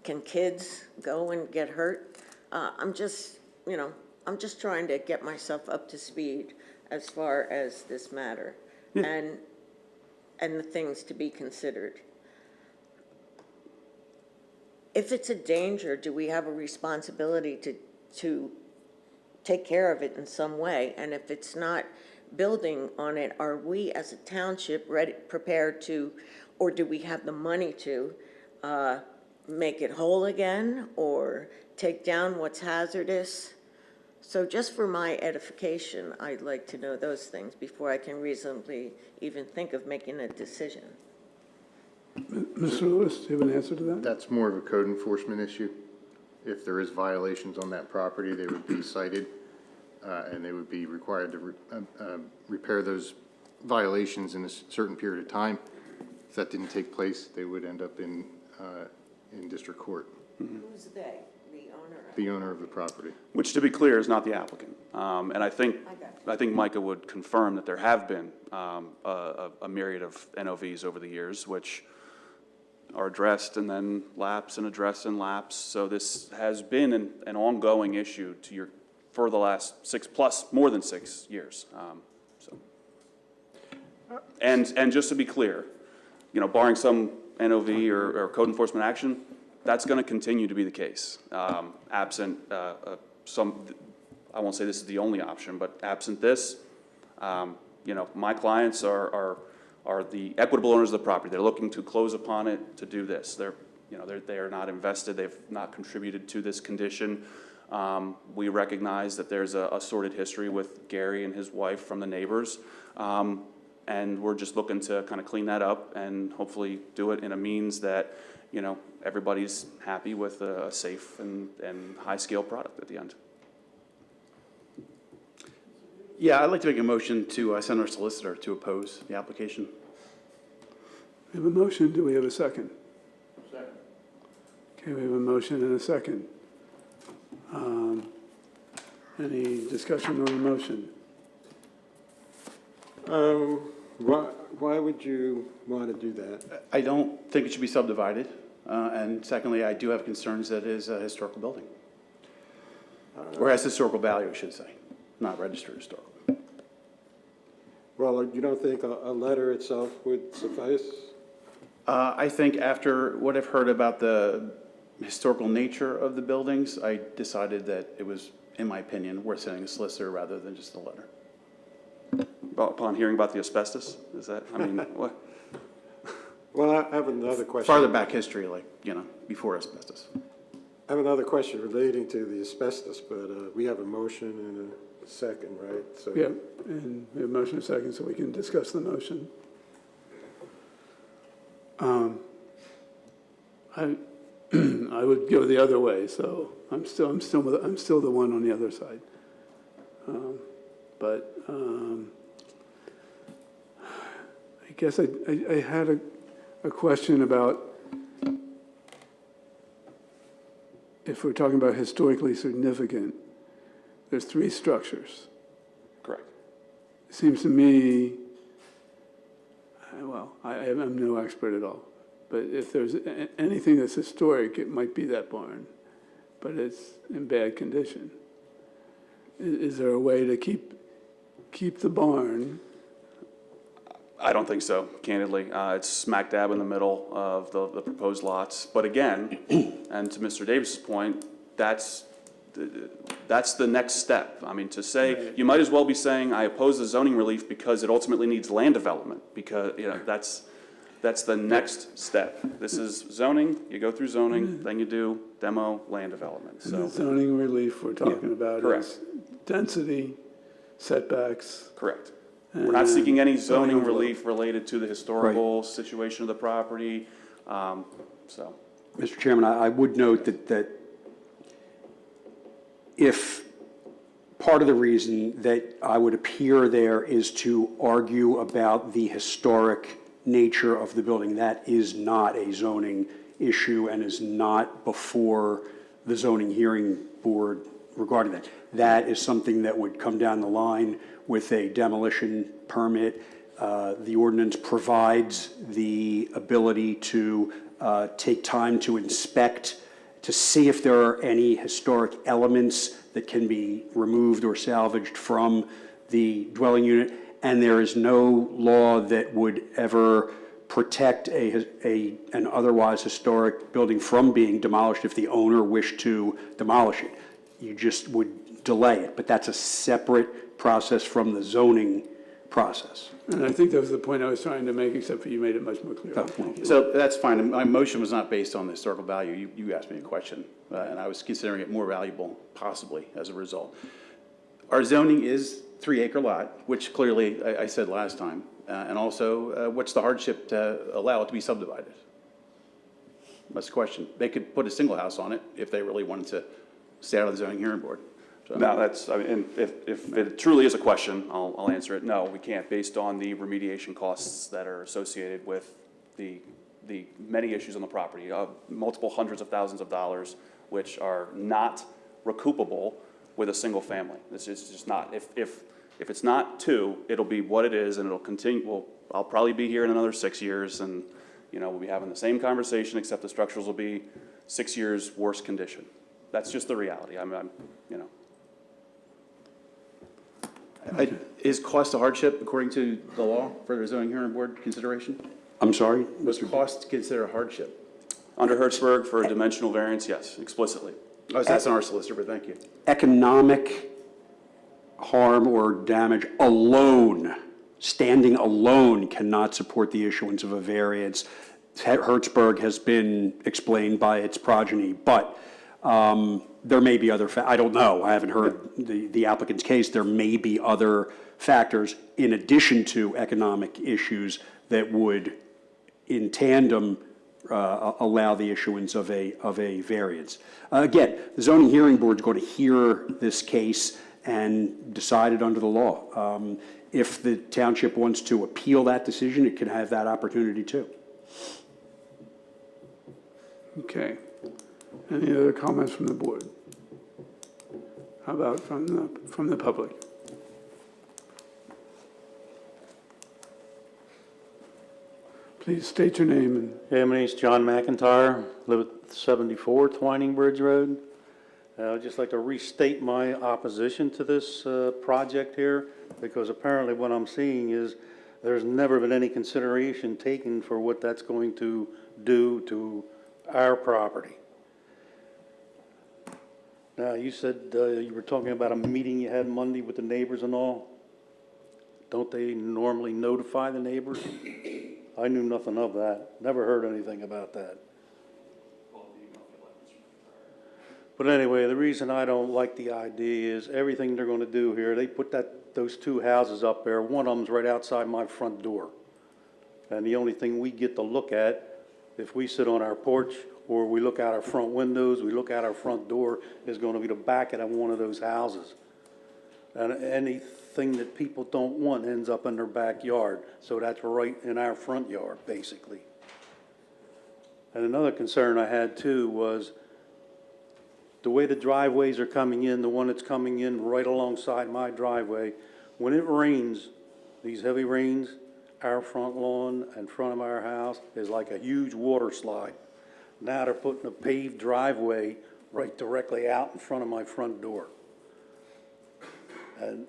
can kids go and get hurt? I'm just trying to get myself up to speed as far as this matter, yeah, and the things to be considered. If it's a danger, do we have a responsibility to take care of it in some way? And if it's not building on it, are we as a township prepared to, or do we have the money to make it whole again, or take down what's hazardous? So just for my edification, I'd like to know those things before I can reasonably even think of making a decision. Mr. Lewis, do you have an answer to that? That's more of a code enforcement issue. If there is violations on that property, they would be cited, and they would be required to repair those violations in a certain period of time. If that didn't take place, they would end up in district court, Who's they? The owner? the owner of the property. Which, to be clear, is not the applicant. And I think Okay. Micah would confirm that there have been a myriad of NOVs over the years, which are addressed and then lapse and address and lapse. So this has been an ongoing issue for the last more than 6 years. And just to be clear, barring some NOV or code enforcement action, that's going to continue to be the case, absent I won't say this is the only option, but absent this, my clients are the equitable owners of the property. They're looking to close upon it to do this. They are not invested. They've not contributed to this condition. We recognize that there's a sordid history with Gary and his wife from the neighbors. And we're just looking to kind of clean that up and hopefully do it in a means that, everybody's happy with a safe and high-scale product at the end. Yeah, I'd like to make a motion to send our solicitor to oppose the application. We have a motion, do we have a second? Second. Okay, we have a motion and a second. Any discussion on the motion? Why would you want to do that? I don't think it should be subdivided. And secondly, I do have concerns that it is a historical building. Or has historical value, I should say, not registered historical. Well, you don't think a letter itself would suffice? I think after what I've heard about the historical nature of the buildings, I decided that it was, in my opinion, worth sending a solicitor rather than just a letter. Upon hearing about the asbestos, is that, what? Well, I have another question. Farther back history, before asbestos. I have another question relating to the asbestos, but we have a motion and a second, right? So Yeah, and we have a motion and a second, so we can discuss the motion. I would go the other way, so I'm still the one on the other side. I guess I had a question about if we're talking about historically significant, there's 3 structures. Correct. It seems to me, well, I'm no expert at all, but if there's anything that's historic, it might be that barn, but it's in bad condition. Is there a way to keep the barn? I don't think so, candidly. It's smack dab in the middle of the proposed lots. But again, and to Mr. Davis's point, that's the next step. To say, you might as well be saying, I oppose the zoning relief because it ultimately needs land development, because, that's the next step. This is zoning, you go through zoning, then you do demo, land development. And the zoning relief we're talking about correct. is density, setbacks. Correct. We're not seeking any zoning envelope. relief related to the historical situation of the property, so. Mr. Chairman, I would note that if part of the reason that I would appear there is to argue about the historic nature of the building, that is not a zoning issue and is not before the zoning hearing board regarding that. That is something that would come down the line with a demolition permit. The ordinance provides the ability to take time to inspect, to see if there are any historic elements that can be removed or salvaged from the dwelling unit. And there is no law that would ever protect an otherwise historic building from being demolished if the owner wished to demolish it. You just would delay it, but that's a separate process from the zoning process. And I think that was the point I was trying to make, except for you made it much more clear. Thank you. So that's fine. My motion was not based on the historical value. You asked me a question, and I was considering it more valuable, possibly, as a result. Our zoning is 3-acre lot, which clearly, I said last time, And also, what's the hardship to allow it to be subdivided? That's the question. They could put a single house on it if they really wanted to stay out of the zoning hearing board. So- No, that's, I mean, and if it truly is a question, I'll answer it. No, we can't, based on the remediation costs that are associated with the many issues on the property, multiple hundreds of thousands of dollars, which are not recoupable with a single family. This is just not. If it's not two, it'll be what it is, and it'll continue. Well, I'll probably be here in another 6 years, and we'll be having the same conversation, except the structures will be 6 years worse condition. That's just the reality. Is cost of hardship, according to the law, for the zoning hearing board consideration? I'm sorry? Was cost considered a hardship? Under Hertzberg, for a dimensional variance, yes, explicitly. Oh, that's on our solicitor, but thank you. Economic harm or damage alone, standing alone, cannot support the issuance of a variance. Hertzberg has been explained by its progeny, but there may be other, I don't know, I haven't heard the applicant's case. There may be other factors in addition to economic issues that would, in tandem, allow the issuance of a variance. Again, the zoning hearing board is going to hear this case and decide it under the law. If the township wants to appeal that decision, it can have that opportunity too. Okay. Any other comments from the board? How about from the public? Please state your name and Yeah, my name's John McIntyre, live at 74 Twining Bridge Road. I'd just like to restate my opposition to this project here, because apparently what I'm seeing is there's never been any consideration taken for what that's going to do to our property. Now, you said you were talking about a meeting you had Monday with the neighbors and all. Don't they normally notify the neighbors? I knew nothing of that. Never heard anything about that. But anyway, the reason I don't like the idea is everything they're going to do here, they put those two houses up there. One of them's right outside my front door. And the only thing we get to look at, if we sit on our porch or we look out our front windows, we look out our front door, is going to be the back of one of those houses. And anything that people don't want ends up in their backyard. So that's right in our front yard, basically. And another concern I had too was the way the driveways are coming in, the one that's coming in right alongside my driveway, when it rains, these heavy rains, our front lawn in front of our house is like a huge water slide. Now they're putting a paved driveway right directly out in front of my front door. And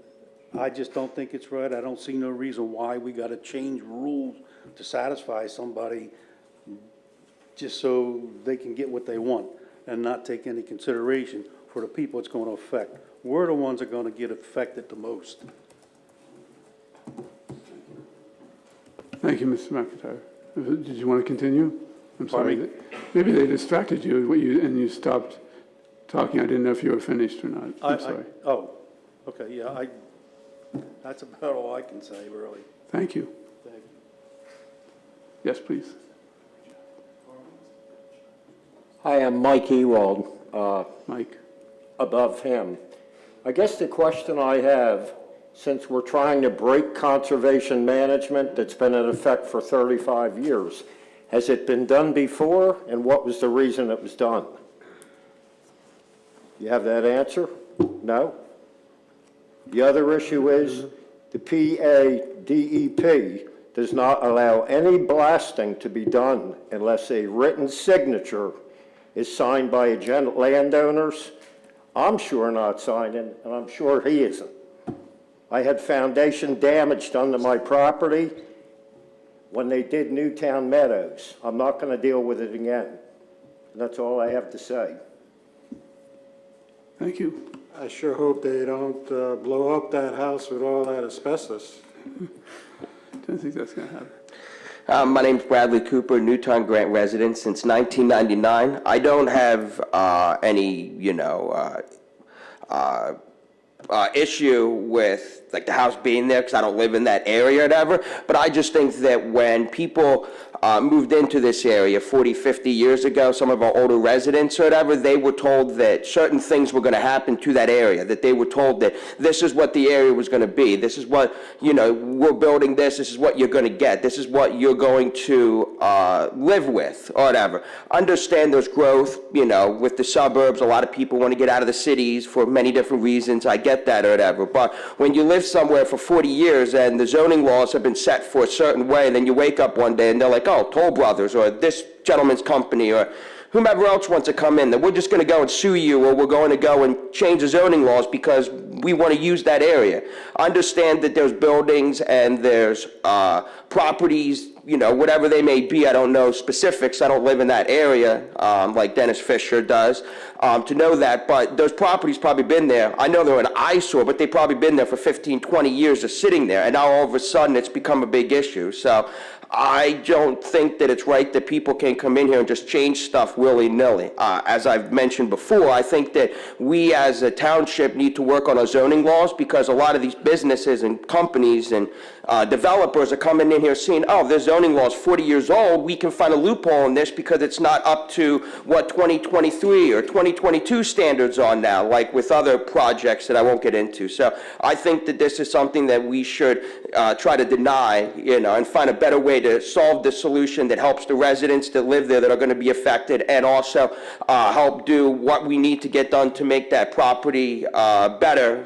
I just don't think it's right. I don't see no reason why we got to change rules to satisfy somebody just so they can get what they want and not take any consideration for the people it's going to affect. We're the ones that are going to get affected the most. thank you, Mr. McIntyre. Did you want to continue? I'm sorry. Pardon Maybe they distracted you and you stopped talking. I didn't know if you were finished or not. I'm sorry. Oh, okay, yeah, that's about all I can say, really. Thank you. Thank you. Yes, please. Hi, I'm Mike Ewald, Mike. above him. I guess the question I have, since we're trying to break conservation management that's been in effect for 35 years, has it been done before, and what was the reason it was done? You have that answer? No? The other issue is the PADEP does not allow any blasting to be done unless a written signature is signed by adjacent landowners. I'm sure not signing, and I'm sure he isn't. I had foundation damage done to my property when they did Newtown Meadows. I'm not going to deal with it again. And that's all I have to say. Thank you. I sure hope they don't blow up that house with all that asbestos. Don't think that's going to happen. My name's Bradley Cooper, Newtown Grant resident since 1999. I don't have any, issue with like the house being there because I don't live in that area or whatever, but I just think that when people moved into this area 40, 50 years ago, some of our older residents or whatever, they were told that certain things were going to happen to that area, that they were told that this is what the area was going to be, this is what, you know, we're building this is what you're going to get, this is what you're going to live with or whatever. Understand there's growth, you know, with the suburbs, a lot of people want to get out of the cities for many different reasons, I get that or whatever, but when you live somewhere for 40 years and the zoning laws have been set for a certain way, and then you wake up one day and they're like, oh, Toll Brothers or this gentleman's company or whomever else wants to come in, that we're just going to go and sue you or we're going to go and change the zoning laws because we want to use that area. Understand that there's buildings and there's properties, you know, whatever they may be. I don't know specifics. I don't live in that area like Dennis Fisher does to know that. But those properties probably been there. I know they're an eyesore, but they've probably been there for 15, 20 years just sitting there. And now all of a sudden it's become a big issue. So I don't think that it's right that people can come in here and just change stuff willy-nilly. As I've mentioned before, I think that we as a township need to work on our zoning laws because a lot of these businesses and companies and developers are coming in here seeing, oh, their zoning law is 40 years old, we can find a loophole in this because it's not up to what 2023 or 2022 standards are now, like with other projects that I won't get into. So I think that this is something that we should try to deny, you know, and find a better way to solve the solution that helps the residents that live there that are going to be affected, and also help do what we need to get done to make that property better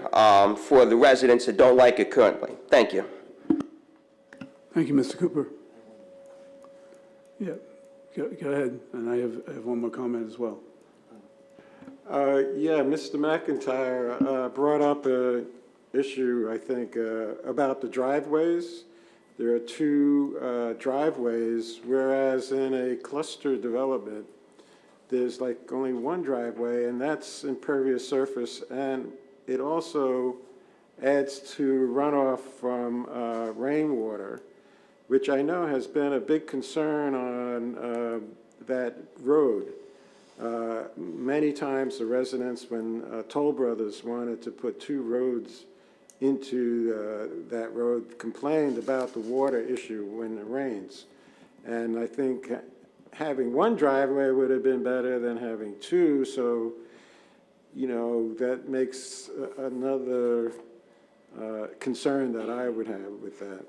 for the residents that don't like it currently. Thank you. Thank you, Mr. Cooper. Yeah, go ahead, and I have one more comment as well. Yeah, Mr. McIntyre brought up an issue, I think, about the driveways. There are two driveways, whereas in a cluster development, there's like only one driveway, and that's impervious surface, and it also adds to runoff from rainwater, which I know has been a big concern on that road. Many times the residents, when Toll Brothers wanted to put two roads into that road, complained about the water issue when it rains. And I think having one driveway would have been better than having two, so, you know, that makes another concern that I would have with that.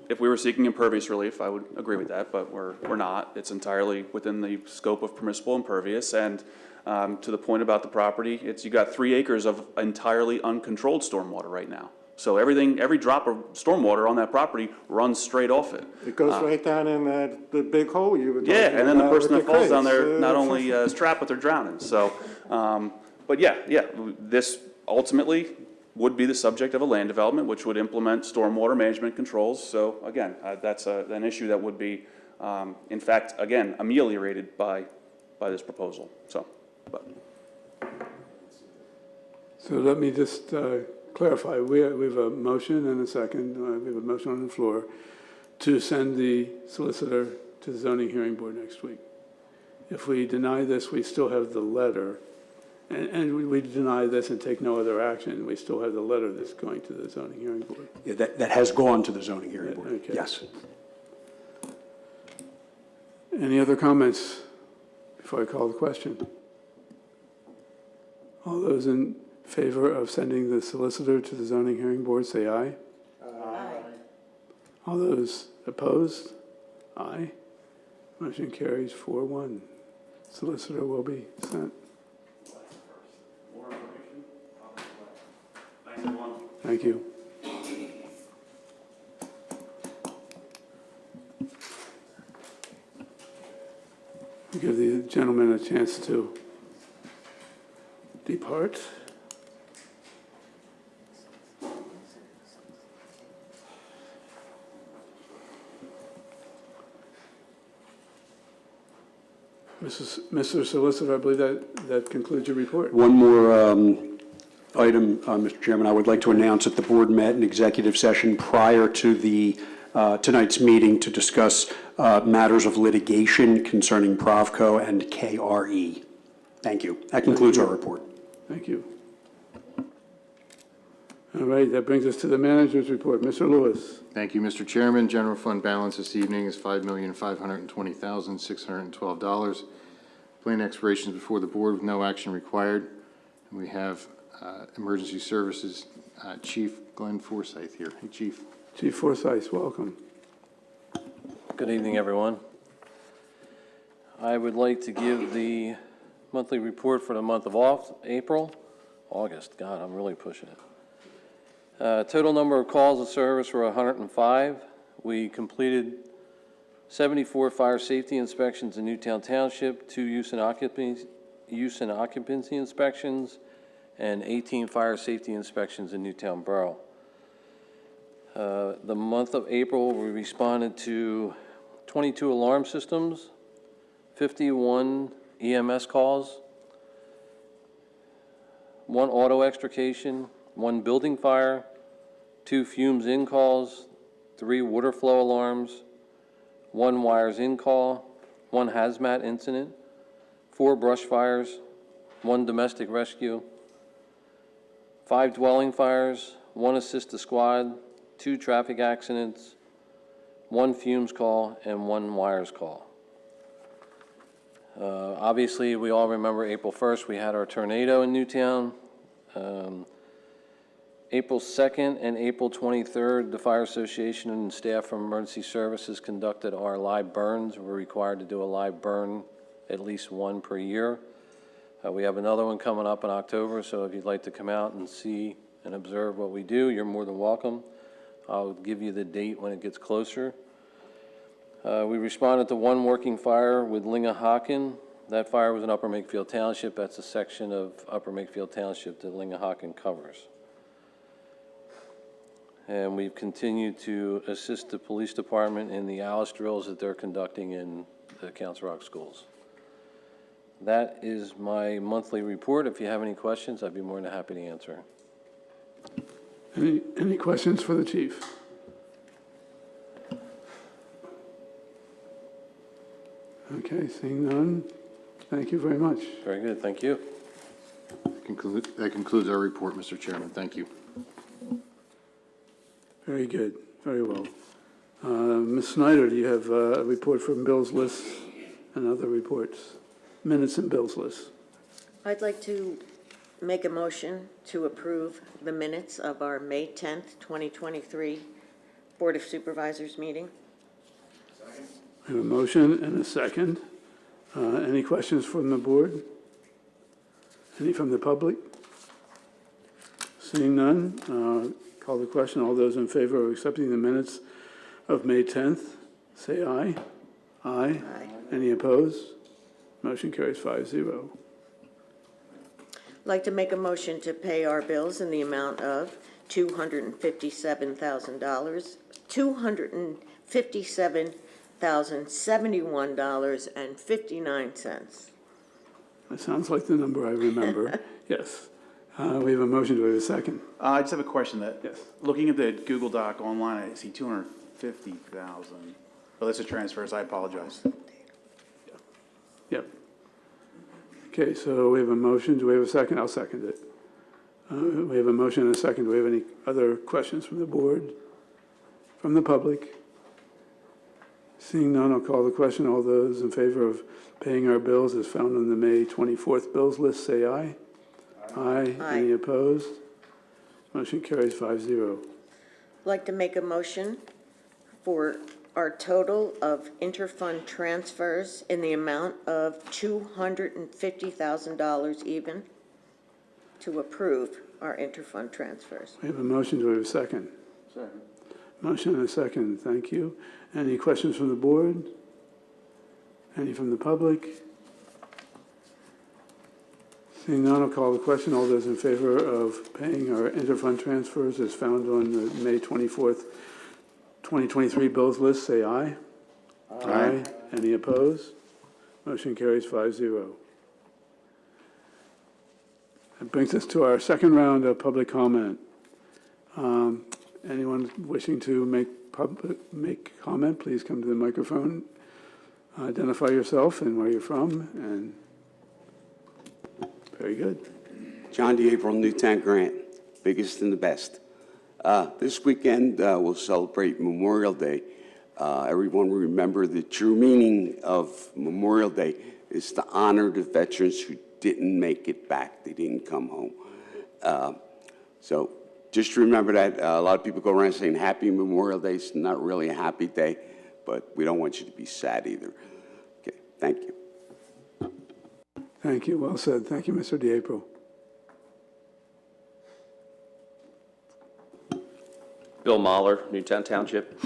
If we were seeking impervious relief, I would agree with that, but we're not. It's entirely within the scope of permissible impervious, and to the point about the property, you got 3 acres of entirely uncontrolled stormwater right now. So every drop of stormwater on that property runs straight off it. It goes right down in the big hole you were talking about. Yeah, and then the person that falls down there crates. not only is trapped, but they're drowning. So, but yeah, this ultimately would be the subject of a land development, which would implement stormwater management controls. So again, that's an issue that would be, in fact, again, ameliorated by this proposal. So, but. So let me just clarify. We have a motion and a second. We have a motion on the floor to send the solicitor to the zoning hearing board next week. If we deny this, we still have the letter. And we deny this and take no other action, we still have the letter that's going to the zoning hearing board. Yeah, that has gone to the zoning hearing board, Okay. yes. Any other comments before I call the question? All those in favor of sending the solicitor to the zoning hearing board, say aye. Aye. All those opposed? Aye. Motion carries 4-1. Solicitor will be sent. Thank you. Give the gentleman a chance to depart. Mr. Solicitor, I believe that concludes your report. One more item, Mr. Chairman. I would like to announce that the board met in executive session prior to the tonight's meeting to discuss matters of litigation concerning Provco and KRE. Thank you. That concludes our report. Thank you. All right, that brings us to the manager's report. Mr. Lewis. Thank you, Mr. Chairman. General fund balance this evening is $5,520,612. Plan expirations before the board with no action required. And we have Emergency Services Chief Glenn Forsythe here. Hey, Chief. Chief Forsythe, welcome. Good evening, everyone. I would like to give the monthly report for the month of August. God, I'm really pushing it. Total number of calls of service were 105. We completed 74 fire safety inspections in Newtown Township, 2 use and occupancy inspections, and 18 fire safety inspections in Newtown Borough. The month of April, we responded to 22 alarm systems, 51 EMS calls, 1 auto extrication, 1 building fire, 2 fumes in calls, 3 water flow alarms, 1 wires in call, 1 hazmat incident, 4 brush fires, 1 domestic rescue, 5 dwelling fires, 1 assist to squad, 2 traffic accidents, 1 fumes call, and 1 wires call. Obviously, we all remember April 1st, we had our tornado in Newtown. April 2nd and April 23rd, the Fire Association and staff from Emergency Services conducted our live burns. We're required to do a live burn, at least 1 per year. We have another one coming up in October, so if you'd like to come out and see and observe what we do, you're more than welcome. I'll give you the date when it gets closer. We responded to 1 working fire with Lingahaken. That fire was in Upper Makefield Township. That's a section of Upper Makefield Township that Lingahaken covers. And we've continued to assist the police department in the ALICE drills that they're conducting in the Council Rock schools. That is my monthly report. If you have any questions, I'd be more than happy to answer. Any questions for the chief? Okay, seeing none, thank you very much. Very good, thank you. That concludes our report, Mr. Chairman. Thank you. Very good, very well. Ms. Snyder, do you have a report from Bill's list and other reports? Minutes and Bill's list. I'd like to make a motion to approve the minutes of our May 10th, 2023 Board of Supervisors meeting. We have a motion and a second. Any questions from the board? Any from the public? Seeing none, call the question. All those in favor of accepting the minutes of May 10th, say aye. Aye. Aye. Any opposed? Motion carries 5-0. I'd like to make a motion to pay our bills in the amount of $257,000, $257,071.59. That sounds like the number I remember. Yes. We have a motion. Do we have a second? I just have a question that, Yes. looking at the Google Doc online, I see 250,000. Oh, that's a transfer, so I apologize. Yep. Okay, so we have a motion. Do we have a second? I'll second it. We have a motion and a second. Do we have any other questions from the board? From the public? Seeing none, I'll call the question. All those in favor of paying our bills as found on the May 24th bills list, say aye. Aye. Aye. Any opposed? Motion carries 5-0. I'd like to make a motion for our total of interfund transfers in the amount of $250,000 even, to approve our interfund transfers. We have a motion. Do we have a second? Second. Motion and a second. Thank you. Any questions from the board? Any from the public? Seeing none, I'll call the question. All those in favor of paying our interfund transfers as found on the May 24th, 2023 bills list, say aye. Aye. Any opposed? Motion carries 5-0. That brings us to our second round of public comment. Anyone wishing to make comment, please come to the microphone. Identify yourself and where you're from, and Very good. John DeApril, Newtown Grant, biggest and the best. This weekend, we'll celebrate Memorial Day. Everyone will remember the true meaning of Memorial Day is to honor the veterans who didn't make it back. They didn't come home. So just remember that. A lot of people go around saying Happy Memorial Day. It's not really a happy day, but we don't want you to be sad either. Okay, thank you. Thank you. Well said. Thank you, Mr. DeApril. Bill Mahler, Newtown Township.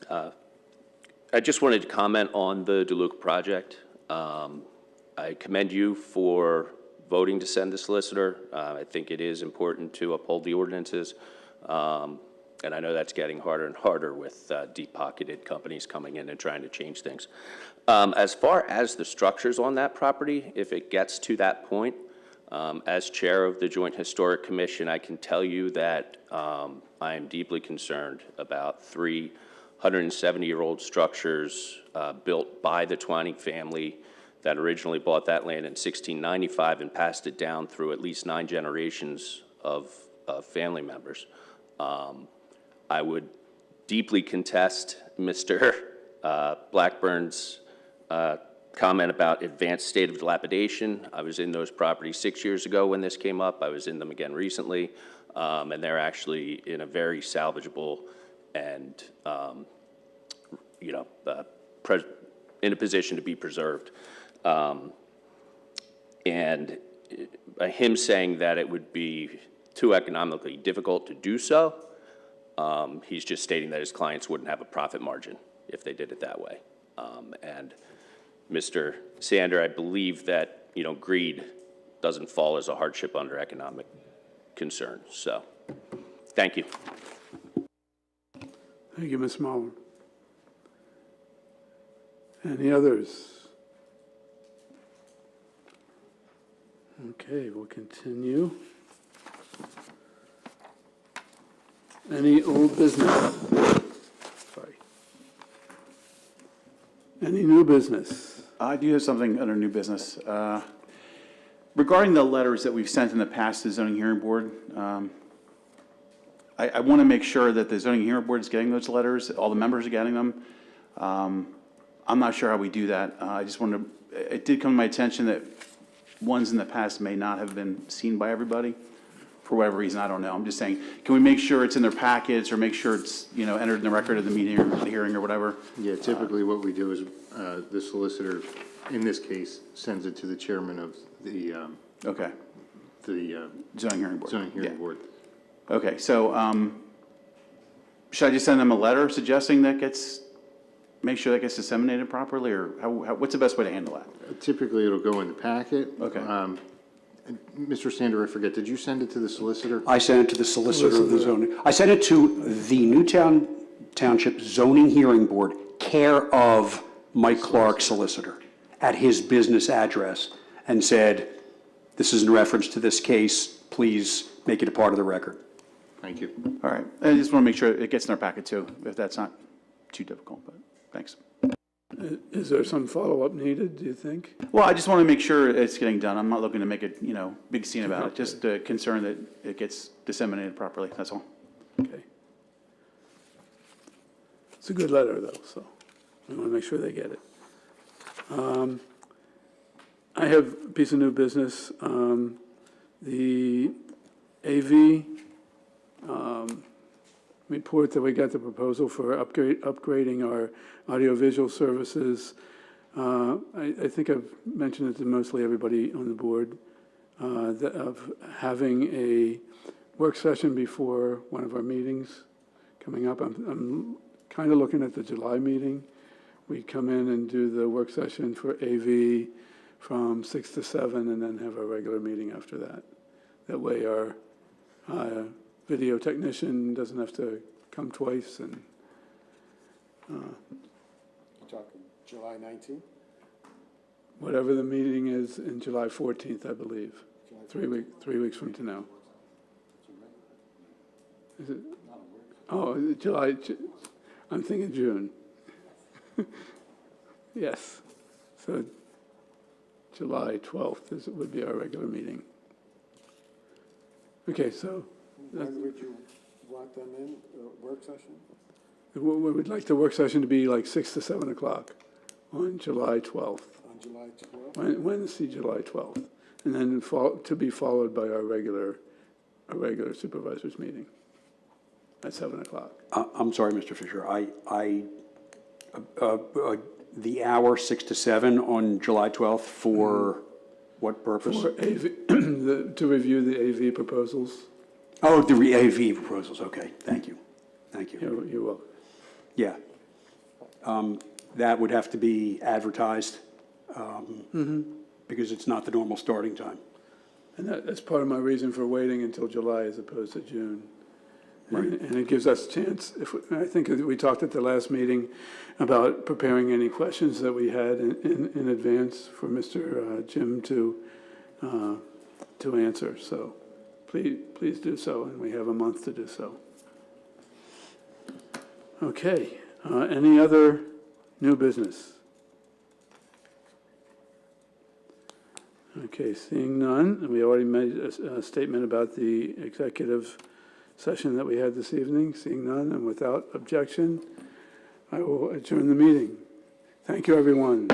I just wanted to comment on the DeLuca project. I commend you for voting to send the solicitor. I think it is important to uphold the ordinances. And I know that's getting harder and harder with deep-pocketed companies coming in and trying to change things. As far as the structures on that property, if it gets to that point, as chair of the Joint Historic Commission, I can tell you that I am deeply concerned about 370-year-old structures built by the Twining family that originally bought that land in 1695 and passed it down through at least 9 generations of family members. I would deeply contest Mr. Blackburn's comment about advanced state of dilapidation. I was in those properties 6 years ago when this came up. I was in them again recently, and they're actually in a very salvageable and, in a position to be preserved. And him saying that it would be too economically difficult to do so, he's just stating that his clients wouldn't have a profit margin if they did it that way. And Mr. Sander, I believe that, greed doesn't fall as a hardship under economic concern. So, thank you. Thank you, Ms. Mahler. Any others? Okay, we'll continue. Any old business? Sorry. Any new business? I do have something under new business. Regarding the letters that we've sent in the past to the zoning hearing board, I want to make sure that the zoning hearing board is getting those letters, all the members are getting them. I'm not sure how we do that. I just wanted to, it did come to my attention that ones in the past may not have been seen by everybody for whatever reason, I don't know. I'm just saying, can we make sure it's in their packets or make sure it's, entered in the record of the meeting or the hearing or whatever? Yeah, typically what we do is the solicitor, in this case, sends it to the chairman of the, Okay, the zoning hearing board. zoning hearing Yeah. board. Okay, so should I just send them a letter suggesting that make sure that gets disseminated properly, or what's the best way to handle that? Typically, it'll go in the packet. Okay. Mr. Sander, I forget, did you send it to the solicitor? I sent it to the solicitor of the zoning. I sent it to the Newtown Township Zoning Hearing Board, care of Mike Clark, solicitor, at his business address, and said, this is in reference to this case, please make it a part of the record. Thank you. All right, I just want to make sure it gets in our packet too, if that's not too difficult, but thanks. Is there some follow-up needed, do you think? Well, I just want to make sure it's getting done. I'm not looking to make a, big scene about it, just concerned that it gets disseminated properly, that's all. Okay. It's a good letter, though, so I want to make sure they get it. I have a piece of new business. The AV report that we got the proposal for upgrading our audiovisual services. I think I've mentioned it to mostly everybody on the board, of having a work session before one of our meetings coming up. I'm kind of looking at the July meeting. We'd come in and do the work session for AV from 6 to 7 and then have a regular meeting after that. That way our video technician doesn't have to come twice. And You're talking July 19th? whatever the meeting is in July 14th, I believe. 3 weeks from to now. Is it? Oh, July, I'm thinking June. Yes. So July 12th would be our regular meeting. Okay, so When would you want them in, work session? we would like the work session to be like 6 to 7 o'clock on July 12th, On July 12th? Wednesday, July 12th, and then to be followed by our regular supervisors meeting at 7 o'clock. I'm sorry, Mr. Fisher, the hour 6 to 7 on July 12th for what purpose? For AV, to review the AV proposals. Oh, the AV proposals, okay, thank you, thank you. You're welcome. Yeah. That would have to be advertised, because it's not the normal starting time. And that's part of my reason for waiting until July as opposed to June. Right. And it gives us a chance, I think we talked at the last meeting about preparing any questions that we had in advance for Mr. Jim to answer. So please do so, and we have a month to do so. Okay, any other new business? Okay, seeing none, we already made a statement about the executive session that we had this evening. Seeing none, and without objection, I will adjourn the meeting. Thank you, everyone.